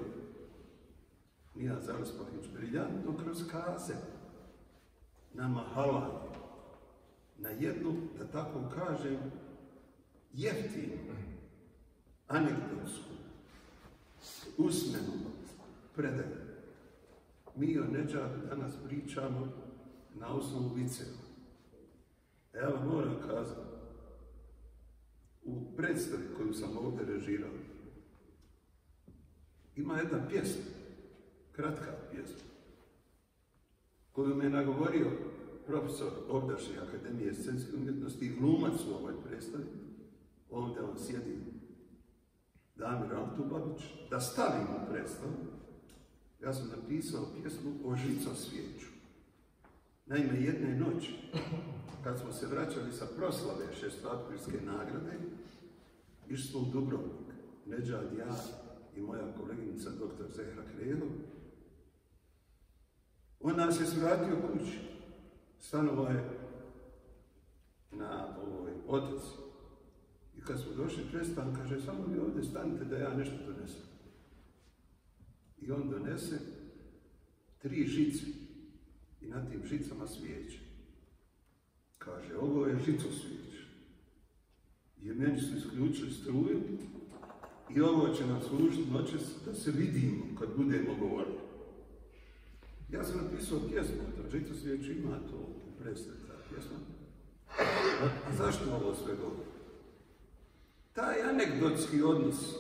Nijad Zalaspahić, briljantno kroz kaze, na mahalanje, na jednu, da tako kažem, jeftinu, anegdotsku, usmenu predaju. Mi o Nedžadu danas pričamo na osnovu viceva. Ja vam moram kazati, u predstavi koju sam ovdje režirao, ima jedna pjesma, kratka pjesma, koju me je nagovorio profesor ovdašnje Akademije scenske umjetnosti i glumac u ovoj predstavi, ovdje on sjedi, Damir Altubabić, da stavim u predstavu. Ja sam napisao pjesmu o žicosvijeću. Naime, jedne noći, kad smo se vraćali sa proslave šestoaprilske nagrade, išli smo u Dubrovnik, Nedžad, ja i moja koleginica dr. Zehra Kreho. On nas je svratio kući. Stanovao je na ovoj otoci. I kad smo došli prestan, kaže, samo vi ovdje stanite da ja nešto donesem. I on donese 3 žice i na tim žicama svijeće. Kaže, ovo je žicosvijeće. I meni su isključili struju i ovo će nam služiti noćas da se vidimo kad budemo govorili. Ja sam napisao pjesmu, to žicosvijeće ima to u predstavi, ta pjesma. A zašto ovo sve govori? Taj anegdotski odnos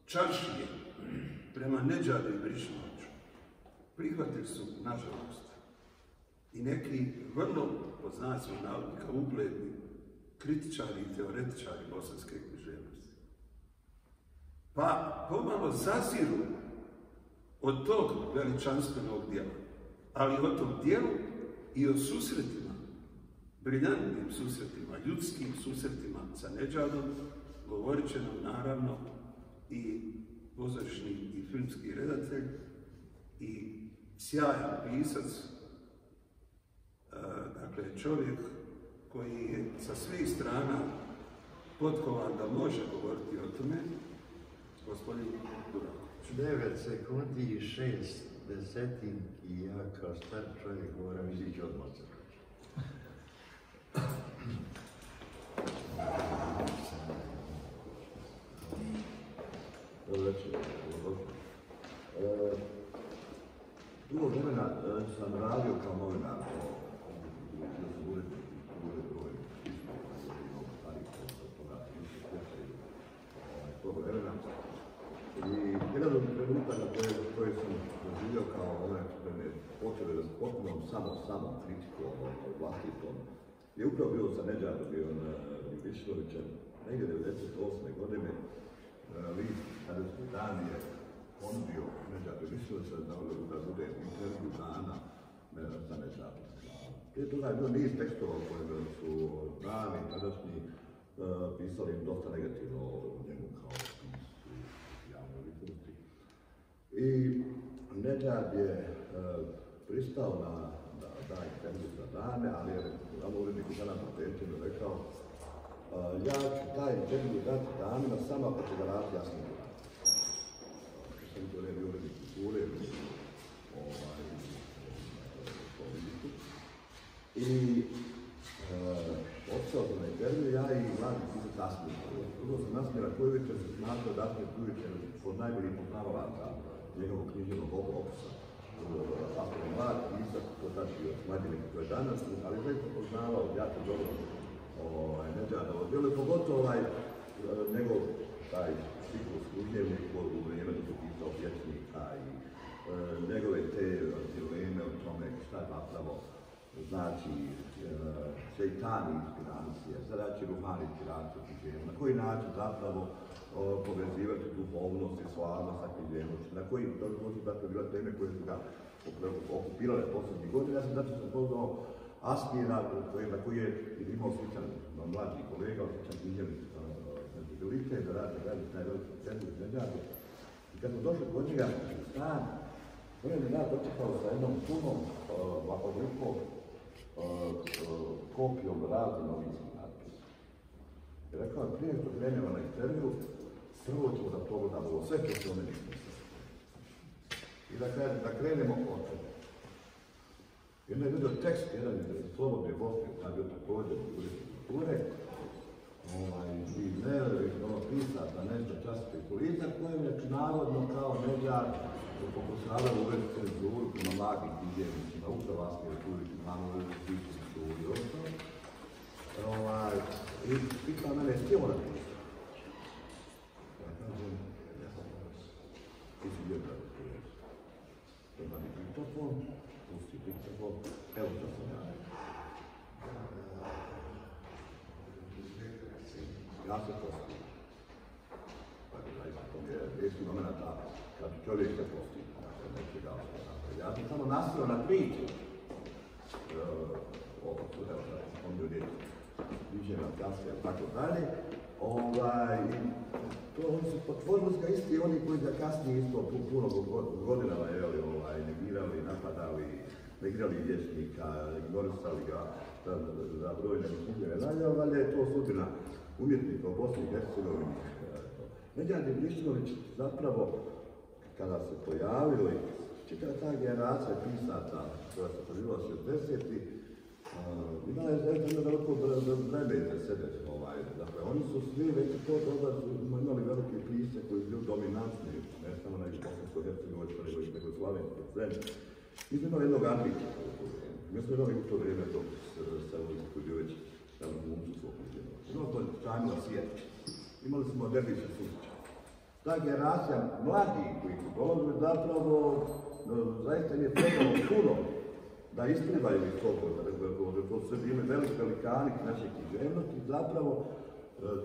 čaršije prema Nedžadu Ibrihimoviću prihvatili su, nažalost, i neki vrlo, pod znacima navodnika, ugledni kritičari i teoretičari bosanske književnosti. Pa pomalo zaziru od tog veličanstvenog dijela, ali o tom dijelu i o susretima, briljantnim susretima, ljudskim susretima sa Nedžadom, govorit će nam naravno i pozorišni i filmski redatelj i sjajan pisac, dakle čovjek koji je sa svih strana potkovan da može govoriti o tome, gospodin Duraković. 9 sekundi i 6 desetinki i ja kao star čovjek moram izići odmah se vraćati. Dugo vremena sam radio kao novinar, bio sam urednik broj imao starih fotografija, tog vremena. I jedan od trenutaka koje sam doživio kao onaj što me počeo da potpunom samom kritikom vlastitom, je upravo bilo sa Nedžadom Ibrihimovićem, negdje 1998. godine, list Tadašnji dan je ponudio Nedžadu Ibrihimovića da bude intervju dana sa Nedžadom. Prije toga je bilo niz tekstova u kojima su dani tadašnji pisali dosta negativno o njemu kao piscu javnoj ličnosti. I Nedžad je pristao na taj intervju za dane, ali je uredniku dana Patečinu rekao ja ću taj intervju dati danima samo ako će da rati jasni podatak. Sam to ne bi urednik kulture i otišao sam na intervju, ja i mladi pisac Asmir. Prvo sam Asmira Kojovića se smatrao da Asmir Kojović je od najboljih poznavalaca njegovog književnog opusa. ako je mlad pisac, to znači od mladine koji je danas, ali već poznavao jako dobro Nedžadovo djelo, pogotovo njegov taj ciklus Udjevnik u vrijeme dok je pisao Vječnika i njegove te dileme o tome šta zapravo znači šeitan inspiracije, zadaći ruhani inspiracije književnosti, na koji način zapravo povezivati duhovnost i slavnost sa književnosti, na koji to su dakle bila teme koje su ga okupirale posljednjih godina. Ja sam zato sam poznao Aspira, na koji je imao sličan mlađi kolega, sličan književnik senzibilitet, da radi taj veliki centrum Nedžadu. I kad smo došli kod njega u stan, on je nas dočekao sa jednom punom ovolikom kopijom raznih novinskih natpisa. I rekao je, prije što krenemo na intervju, prvo ćemo da pogledamo ovo sve što se o meni pisao. I da krenemo od toga. Jedan je vidio tekst, jedan je Slobodne Bosne, kada je također u kulture, i nevjerojatno pisata nešto časopis Politika, kojem je narodno kao Nedžad pokušavao uvesti cenzuru prema mladim književnicima u Hrvatskoj Republike, imamo uvesti cenzuru i ostalo. I pitao mene, s čemu napisao? Ja kažem, ja sam ti si jedna da to jesi. To ima mi diktofon, pusti diktofon, evo što sam ja. Ja se postim. To mi je rijeski momenta kad čovjek se postim. Ja sam samo nastavio na priču. Ovo su, evo da on mi uvijek viđena kasnije, tako dalje. Oni su potvorili ga isti oni koji ga kasnije isto puno godina negirali, napadali, negirali Vječnika, ignorisali ga za brojne knjige. Ali je to sudbina umjetnika u Bosni i Hercegovini. Nedžad Mišćinović zapravo, kada se pojavio i čitava ta generacija pisaca koja se pojavila 60-ih, imala je zaista jedno veliko vreme za sebe. Dakle, oni su svi već to doba imali velike pisce koji su bili dominantni, ne samo na bosansko-hercegovačkoj, nego i nekoj slavenskoj sceni. Mi smo imali jednog Andrića u to vrijeme. Mi smo imali u to vrijeme tog Selvića koji je bio već Selvića svog književnog. Imali smo Čajmila Sjetića. Imali smo Derviša Sučića. Ta generacija mladih koji su dolazili zapravo zaista nije trebalo puno da isplivaju iz toga, da to sve bili velikani naše književnosti. Zapravo,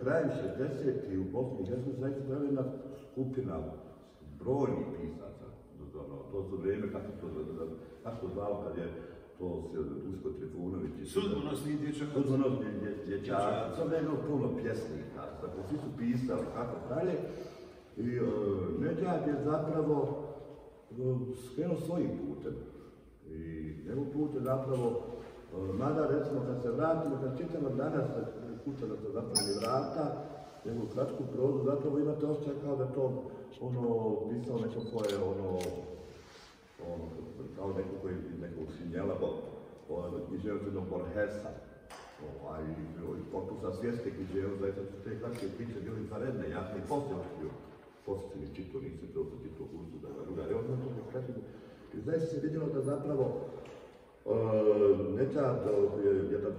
krajem 60-ih u Bosni i Hercegovini zaista bila jedna skupina brojnih pisaca. To su vrijeme, kako to zvalo kad je to se Duško Trifunović i Sudbonosni dječak. Sudbonosni dječak. Sad je jedno puno pjesnika, dakle, svi su pisali, kako dalje. I Nedžad je zapravo skrenuo svojim putem. I njegov put je zapravo, mada recimo kad se vratimo, kad čitamo danas kuća da se zapravo vrata, njegovu kratku prozu, zapravo imate osjećaj kao da to pisao neko ko je kao neko koji je iz nekog Sinjela, književnost jednog Borgesa, i korpusa svjetske književnosti, zaista su te kratke priče bili izvanredne, ja sam i poslije otkrio, poslije sam i čitao, nisam prvo sam čitao kursu da ga rugari, i zaista se vidjelo da zapravo Nedžad je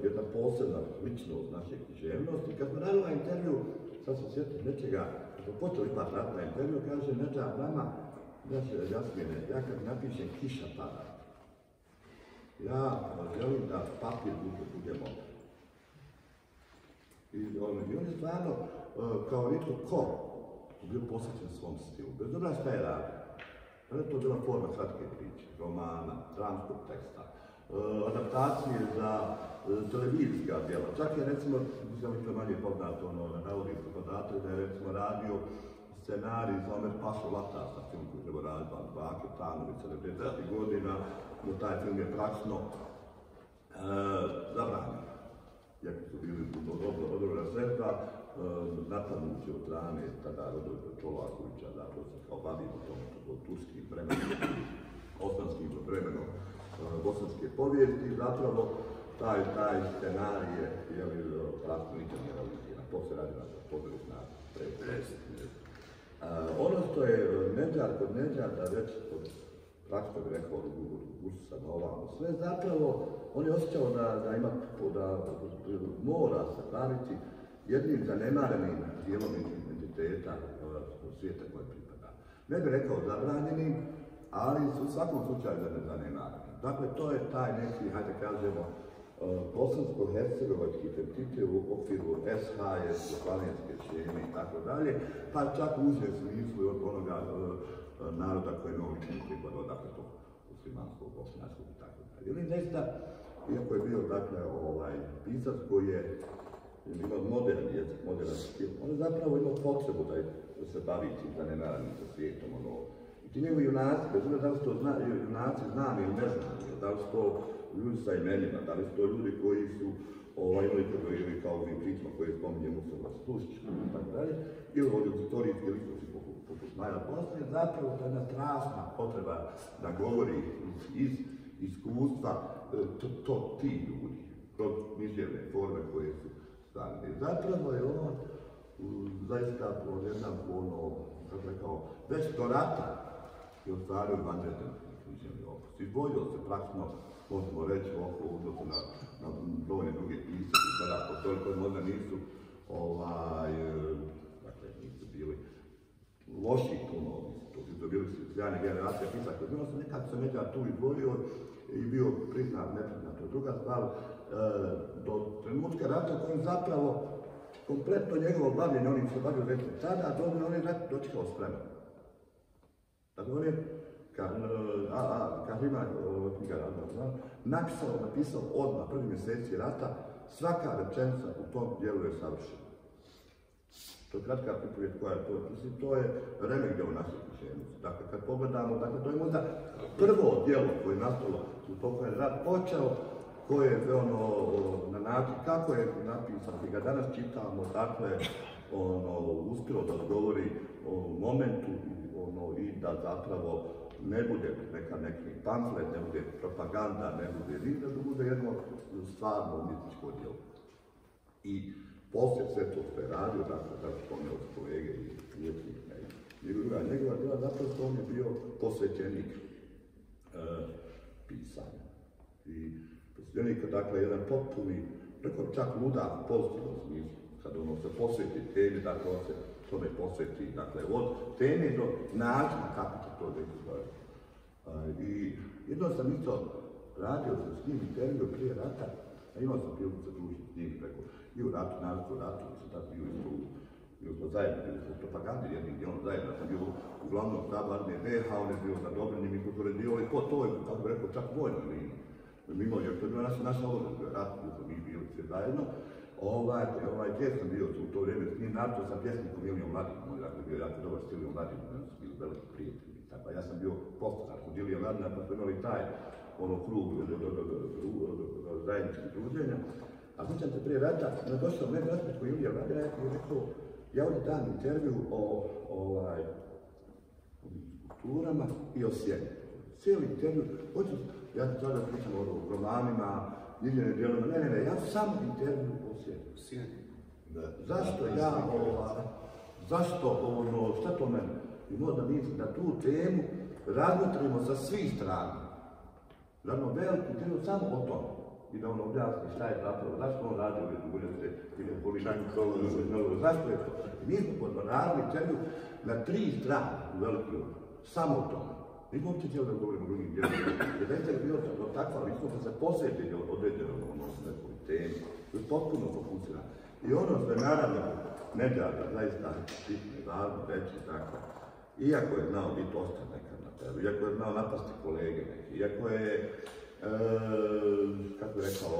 jedna posebna ličnost naše književnosti. Kad smo radili na intervju, sad sam sjetio nečega, kad smo počeli imati rad na intervju, kaže Nedžad nama, Jasmine, ja kad napišem kiša pada, ja želim da papir bude mokar. I on je stvarno, kao nitko ko, bio posvećen svom stilu, bez obzira šta je radio. Ali je to bila forma kratke priče, romana, dramskog teksta, adaptacije za televizijska djela. Čak je recimo, mislim da je manje poznato, navodim se podatak da je recimo radio scenarij za Omer Pašo Latasa, film koji treba raditi Bake Tanović, 70. godina, no taj film je praksno zabranjen. Iako su bili odobra sredstva, napadnući od strane tada Rodolfa Čolakovića, zato se kao bavimo tom turskim vremenom, osmanskim vremenom bosanske povijesti, zapravo taj scenarij je prasko nikad ne realiziran, to se radi na području na predstavljanju. Ono što je kod Nedžada već od praktično bi rekao Ursa Novamo. Sve zapravo, on je osjećao da ima, da mora se baviti jednim zanemarenim dijelom identiteta svijeta koje pripada. Ne bih rekao zabranjenim, ali u svakom slučaju zanemarenim. Dakle, to je taj neki, hajde kažemo, bosansko-hercegovački identitet u okviru SHS, Jugoslavenske šeme i tako dalje, pa čak u užem smislu od onoga naroda koji je obično pripadao, dakle, tog muslimanskog, bošnjačkog i tako dalje. Ili nešto, iako je bio, dakle, pisac koji je imao moderni jezik, moderan stil, on je zapravo imao potrebu da se bavi tim zanemarenim sa svijetom, I ti njegovi junaci, bez obzira da li su to junaci znani ili ne znani, da li su to ljudi sa imenima, da li su to ljudi koji su imali problemi kao ovim pričama koje spominje Mustafa Stušić i tako dalje, ili ovdje u istorijski ličnosti poput Maja Bosne, zapravo to je jedna strašna potreba da govori iz iskustva ti ljudi, kroz mišljene forme koje su stavljene. Zapravo je on zaista jedan kako rekao, već do rata je ostvario vanredan književni opus. Izdvojio se praktično, možemo reći, u odnosu na brojne druge pisce, sada postoji koji možda nisu, dakle, nisu bili loši puno, to su bili sjajne generacije pisaka, koji se nekako se međa tu izdvojio i bio priznat, nepriznat. Druga stvar, do trenutka rata u kojem zapravo kompletno njegovo bavljenje, onim se bavio već tada, on je rat dočekao spremno. Dakle, on je, kad ima knjiga napisao odmah, prvi mjeseci rata, svaka rečenica u tom dijelu je savršena. To je kratka pripovijed koja je to, mislim, to je remek djelo naše književnice. Dakle, kad pogledamo, dakle, to je možda prvo djelo koje je nastalo u toku je rat počeo, koje je na način kako je napisano, i ga danas čitamo, dakle, uspjelo da odgovori o momentu i da zapravo ne bude neki pamflet, ne bude propaganda, ne bude ništa, da bude jedno stvarno umjetničko djelo. I poslije sve to što je radio, dakle, da spomenuo s kolege i umjetnika i njegova djela, zapravo što on je bio posvećenik pisanja. I posvećenik, dakle, jedan potpuni, rekao čak ludak u pozitivnom smislu, kad se posveti temi, dakle, on se tome posveti, dakle, od teme do načina kako će to neki zove. I jedno sam isto radio sam s njim intervju prije rata, a imao sam priliku se družiti s njim preko i u ratu, naravno u ratu, sam tad bio isto bio smo zajedno, bili smo propagandi jednim dijelom zajedno, sam bio uglavnom stavu armije BiH, on je bio za Dobrinjem i upoređivali po toj, kako bi rekao, čak vojnoj liniji. Mimo, jer to je bila naša obaveza, rat, gdje smo mi bili sve zajedno. Gdje sam bio u to vrijeme s njim, naravno sam pjesnikom Ilio Mladin, moj dakle bio jako dobar s Ilio Mladin, oni su bili veliki prijatelji. Tako, ja sam bio postanar kod Ilija Mladina, pa smo imali taj krug zajedničkih druženja. A sjećam se prije rata, na došao meni raspit koji Ilija Mladina je rekao, ja ovdje dam intervju o kulturama i o sjeni. Cijeli intervju, ja ću sada pričam o romanima, književnim dijelovima, ne, ja samo intervju o sjeni. Zašto ja, šta to mene? I možda mislim da tu temu razmotrimo sa svih strana. Radimo veliku temu samo o tome. I da ono objasni šta je zapravo, zašto on radi ove dugoljete ili u politiku, zašto je to? Mi smo radili intervju na 3 strane u velikom, samo o tome. Nismo uopće htjeli da govorimo o drugim djelima. Jer da je bilo takva, ali smo se posvetili određenom nekoj temi. To je potpuno fokusirano. I ono što je naravno Nedžada zaista bitno, važno reći tako. Iako je znao biti ostan nekad na tebi, iako je znao napasti kolege neki, iako je, kako je rekao,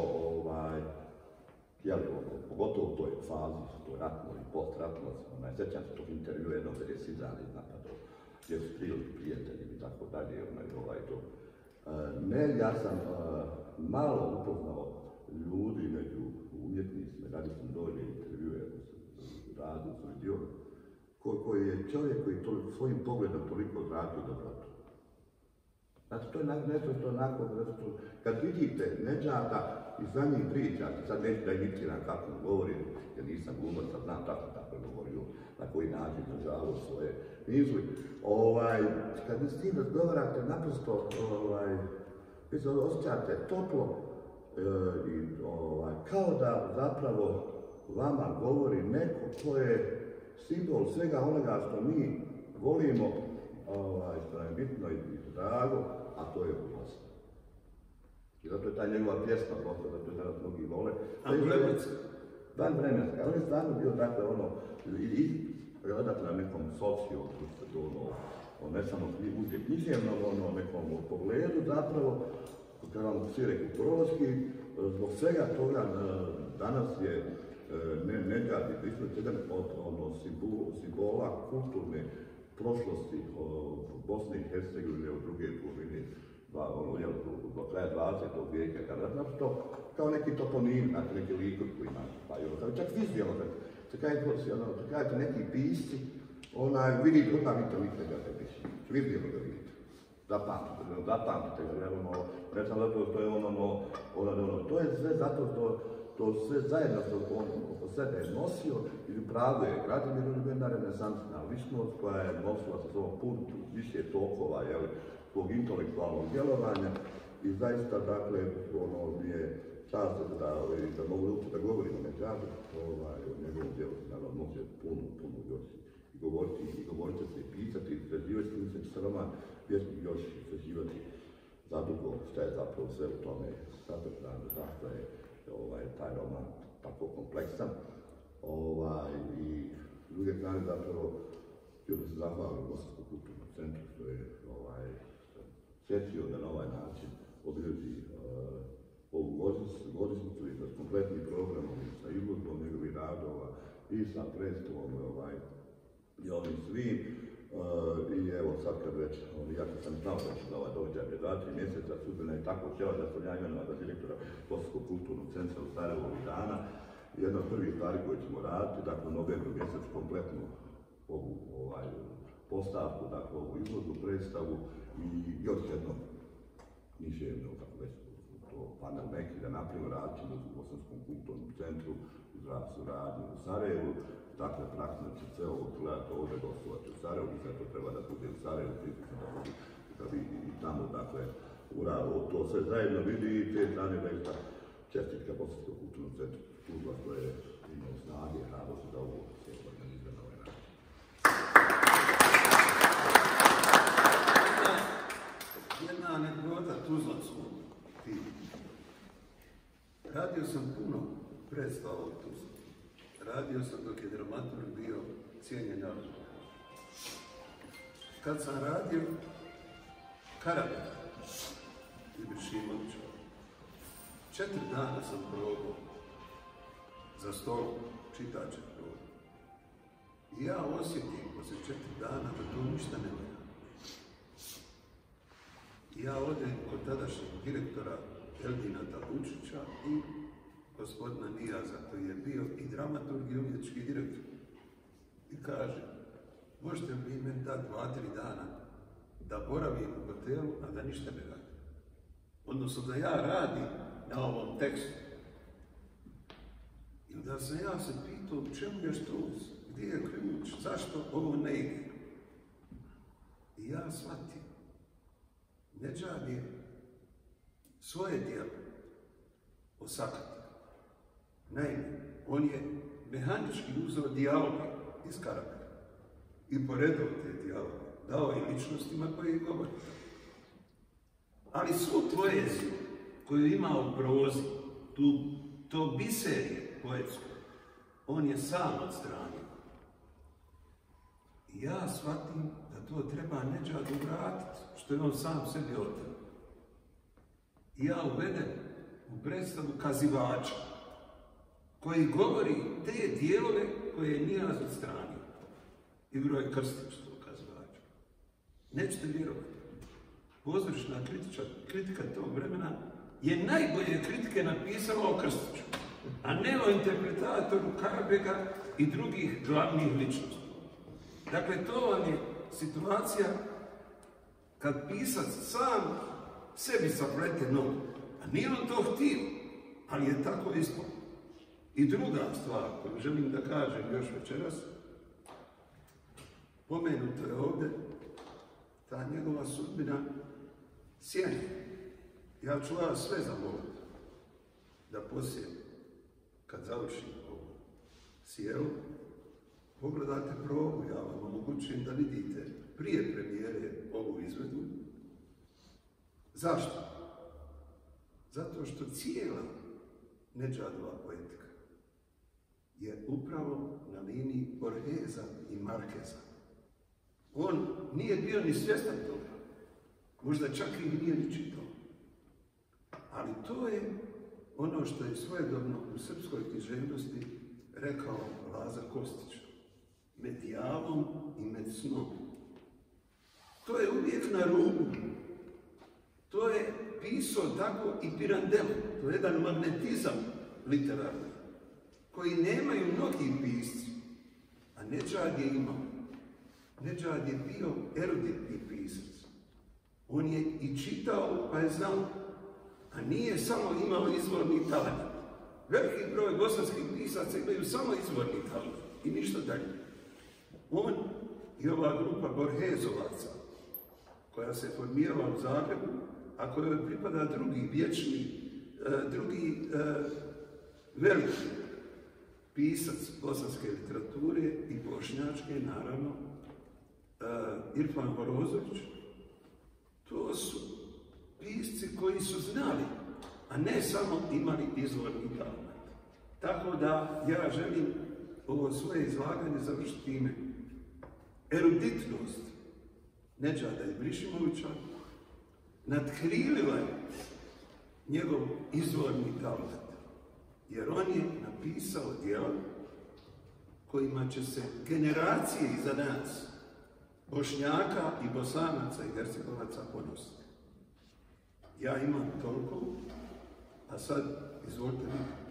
pogotovo u toj fazi, toj ratnoj i post-ratnoj, sjećam se tog intervjua jednog kad je Sidran napadao, gdje su prijatelji i tako dalje, to. Ne, ja sam malo upoznao ljudi među umjetnicima, radio sam dolje intervjue, radu, sredio, koji je čovjek koji svojim pogledom toliko zradio do vrata. Znači, to je nešto što onako, kad vidite Nedžada, i za njih pričam, sad neću da imitiram kako govorim, jer nisam glumac, sad znam tako je govorio, na koji način nažalost svoje misli. Kad s tim razgovarate, naprosto vi se osjećate toplo i kao da zapravo vama govori neko ko je simbol svega onoga što mi volimo, što nam je bitno i drago, a to je Bosna. I zato je ta njegova pjesma Bosna, zato je danas mnogi vole. Dan vremenska, on je stvarno bio dakle i gledati na nekom socijalnom, ne samo književnom nekom pogledu zapravo, kada vam svi rekli prološki, zbog svega toga danas je Nedžad je jedan od simbola kulturne prošlosti Bosne i Hercegovine od druge polovine do kraja 20. vijeka, kada naprosto kao neki toponim, znači neki likor koji ima, čak vizualno, kad kažete neki pisci, vidite, vidite ga te pisci, vizualno ga vidite. Zapamtite ga, ne sam zato što je to je sve zato što to sve zajedno što on oko sebe je nosio i pravo je Gradimir jedna renesansna ličnost koja je nosila sa sobom pun više tokova, svog intelektualnog djelovanja i zaista, dakle, mi je čast da mogu uopće da govorim o Nedžadu, o njegovom djelu, naravno, može puno još i govoriti se i pisati, istraživati, mislim će se roman još istraživati zadugo šta je zapravo sve u tome sadržano, zašto je taj roman tako kompleksan. I s druge strane zapravo htio bi se zahvaliti Bosanskom kulturnom centru što je sjetio da na ovaj način obilježi ovu godišnjicu i sa kompletnim programom i sa izložbom njegovih radova i sa predstavom i ovim svim. I evo sad kad već, jako sam znao da ću da ovaj događaj prije 2-3 mjeseca, sudbina je tako htjela da sam ja imenovan za direktora Bosanskog kulturnog centra u Sarajevu ovih dana. Jedna od prvih stvari koje ćemo raditi, dakle u novembru mjesecu kompletnu ovu postavku, dakle ovu izložbu, predstavu i još jedno književno, kako već to panel neki da napravimo, radit ćemo u Bosanskom kulturnom centru u radnju u Sarajevu. Dakle, praktično će sve ovo gledati ovdje gostovati u Sarajevu i zato treba da bude u Sarajevu, da bi i tamo, dakle, to sve zajedno vidi i te strane zaista čestitka Bosanskog kulturnog centra Tuzla koje je imao snage i radosti da ovo se organizira na ovaj način. Jedna anegdota Tuzlacu. Radio sam puno predstava u Tuzlu. Radio sam dok je dramaturg bio cijenjen narod. Kad sam radio Karabek, Ibrišimovića, 4 dana sam probao za stolom, čitač je probao. I ja osjetim poslije 4 dana da to ništa ne valja. I ja odem kod tadašnjeg direktora Eldina Tabučića i gospodina Nijaza, koji je bio i dramaturg i umjetnički direktor. I kaže, možete li vi meni dati 2-3 dana da boravim u hotelu, a da ništa ne radim. Odnosno da ja radim na ovom tekstu. I da sam ja se pitao, čemu je štrus, gdje je ključ, zašto ovo ne ide. I ja shvatim, Nedžad je svoje djelo osakatio. Naime, on je mehanički uzeo dijaloge iz Karabeka i poredao te dijaloge, dao i ličnostima koje govori. Ali svu poeziju koju ima u prozi, to biserije poetsko, on je sam odstranio. I ja shvatim da to treba Nedžadu vratiti, što je on sam sebi oteo. I ja uvedem u predstavu kazivača, koji govori te dijelove koje je Nijaz odstranio. Igro je Krstić tog kazivača. Nećete vjerovati. Pozorišna kritika tog vremena je najbolje kritike napisala o Krstiću, a ne o interpretatoru Karabeka i drugih glavnih ličnosti. Dakle, to vam je situacija kad pisac sam sebi saplete nogu, a nije on to htio. ali je tako ispalo. I druga stvar koju želim da kažem još večeras, pomenuto je ovdje ta njegova sudbina sjene. Ja ću vas sve zamoliti da poslije, kad završim ovo sjelo, pogledate probu, ja vam omogućujem da vidite prije premijere ovu izvedu. Zašto? Zato što cijela Nedžadova poetika je upravo na liniji Borgesa i Markeza. On nije bio ni svjestan toga, možda čak i nije ni čitao. Ali to je ono što je svojedobno u srpskoj književnosti rekao Laza Kostić. Med javom i med snom. To je uvijek na rubu. To je pisao tako i Pirandello. To je jedan magnetizam literarni, koji nemaju mnogi pisci. A Nedžad je imao. Nedžad je bio eruditni pisac. On je i čitao, pa je znao, a nije samo imao izvorni talent. Veliki broj bosanskih pisaca imaju samo izvorni talent i ništa dalje. On i ova grupa Borgesovaca, koja se formirala u Zagrebu, a kojoj pripada drugi vječni, drugi veliki pisac bosanske literature i bošnjačke, naravno, Irfan Horozović, to su pisci koji su znali, a ne samo imali izvorni talent. Tako da ja želim ovo svoje izlaganje završiti time. Eruditnost Nedžada Ibrišimovića nadkrilila je njegov izvorni talent, jer on je napisao djela kojima će se generacije iza nas, Bošnjaka i Bosanaca i Hercegovaca, ponositi. Ja imam toliko, a sad izvolite vi.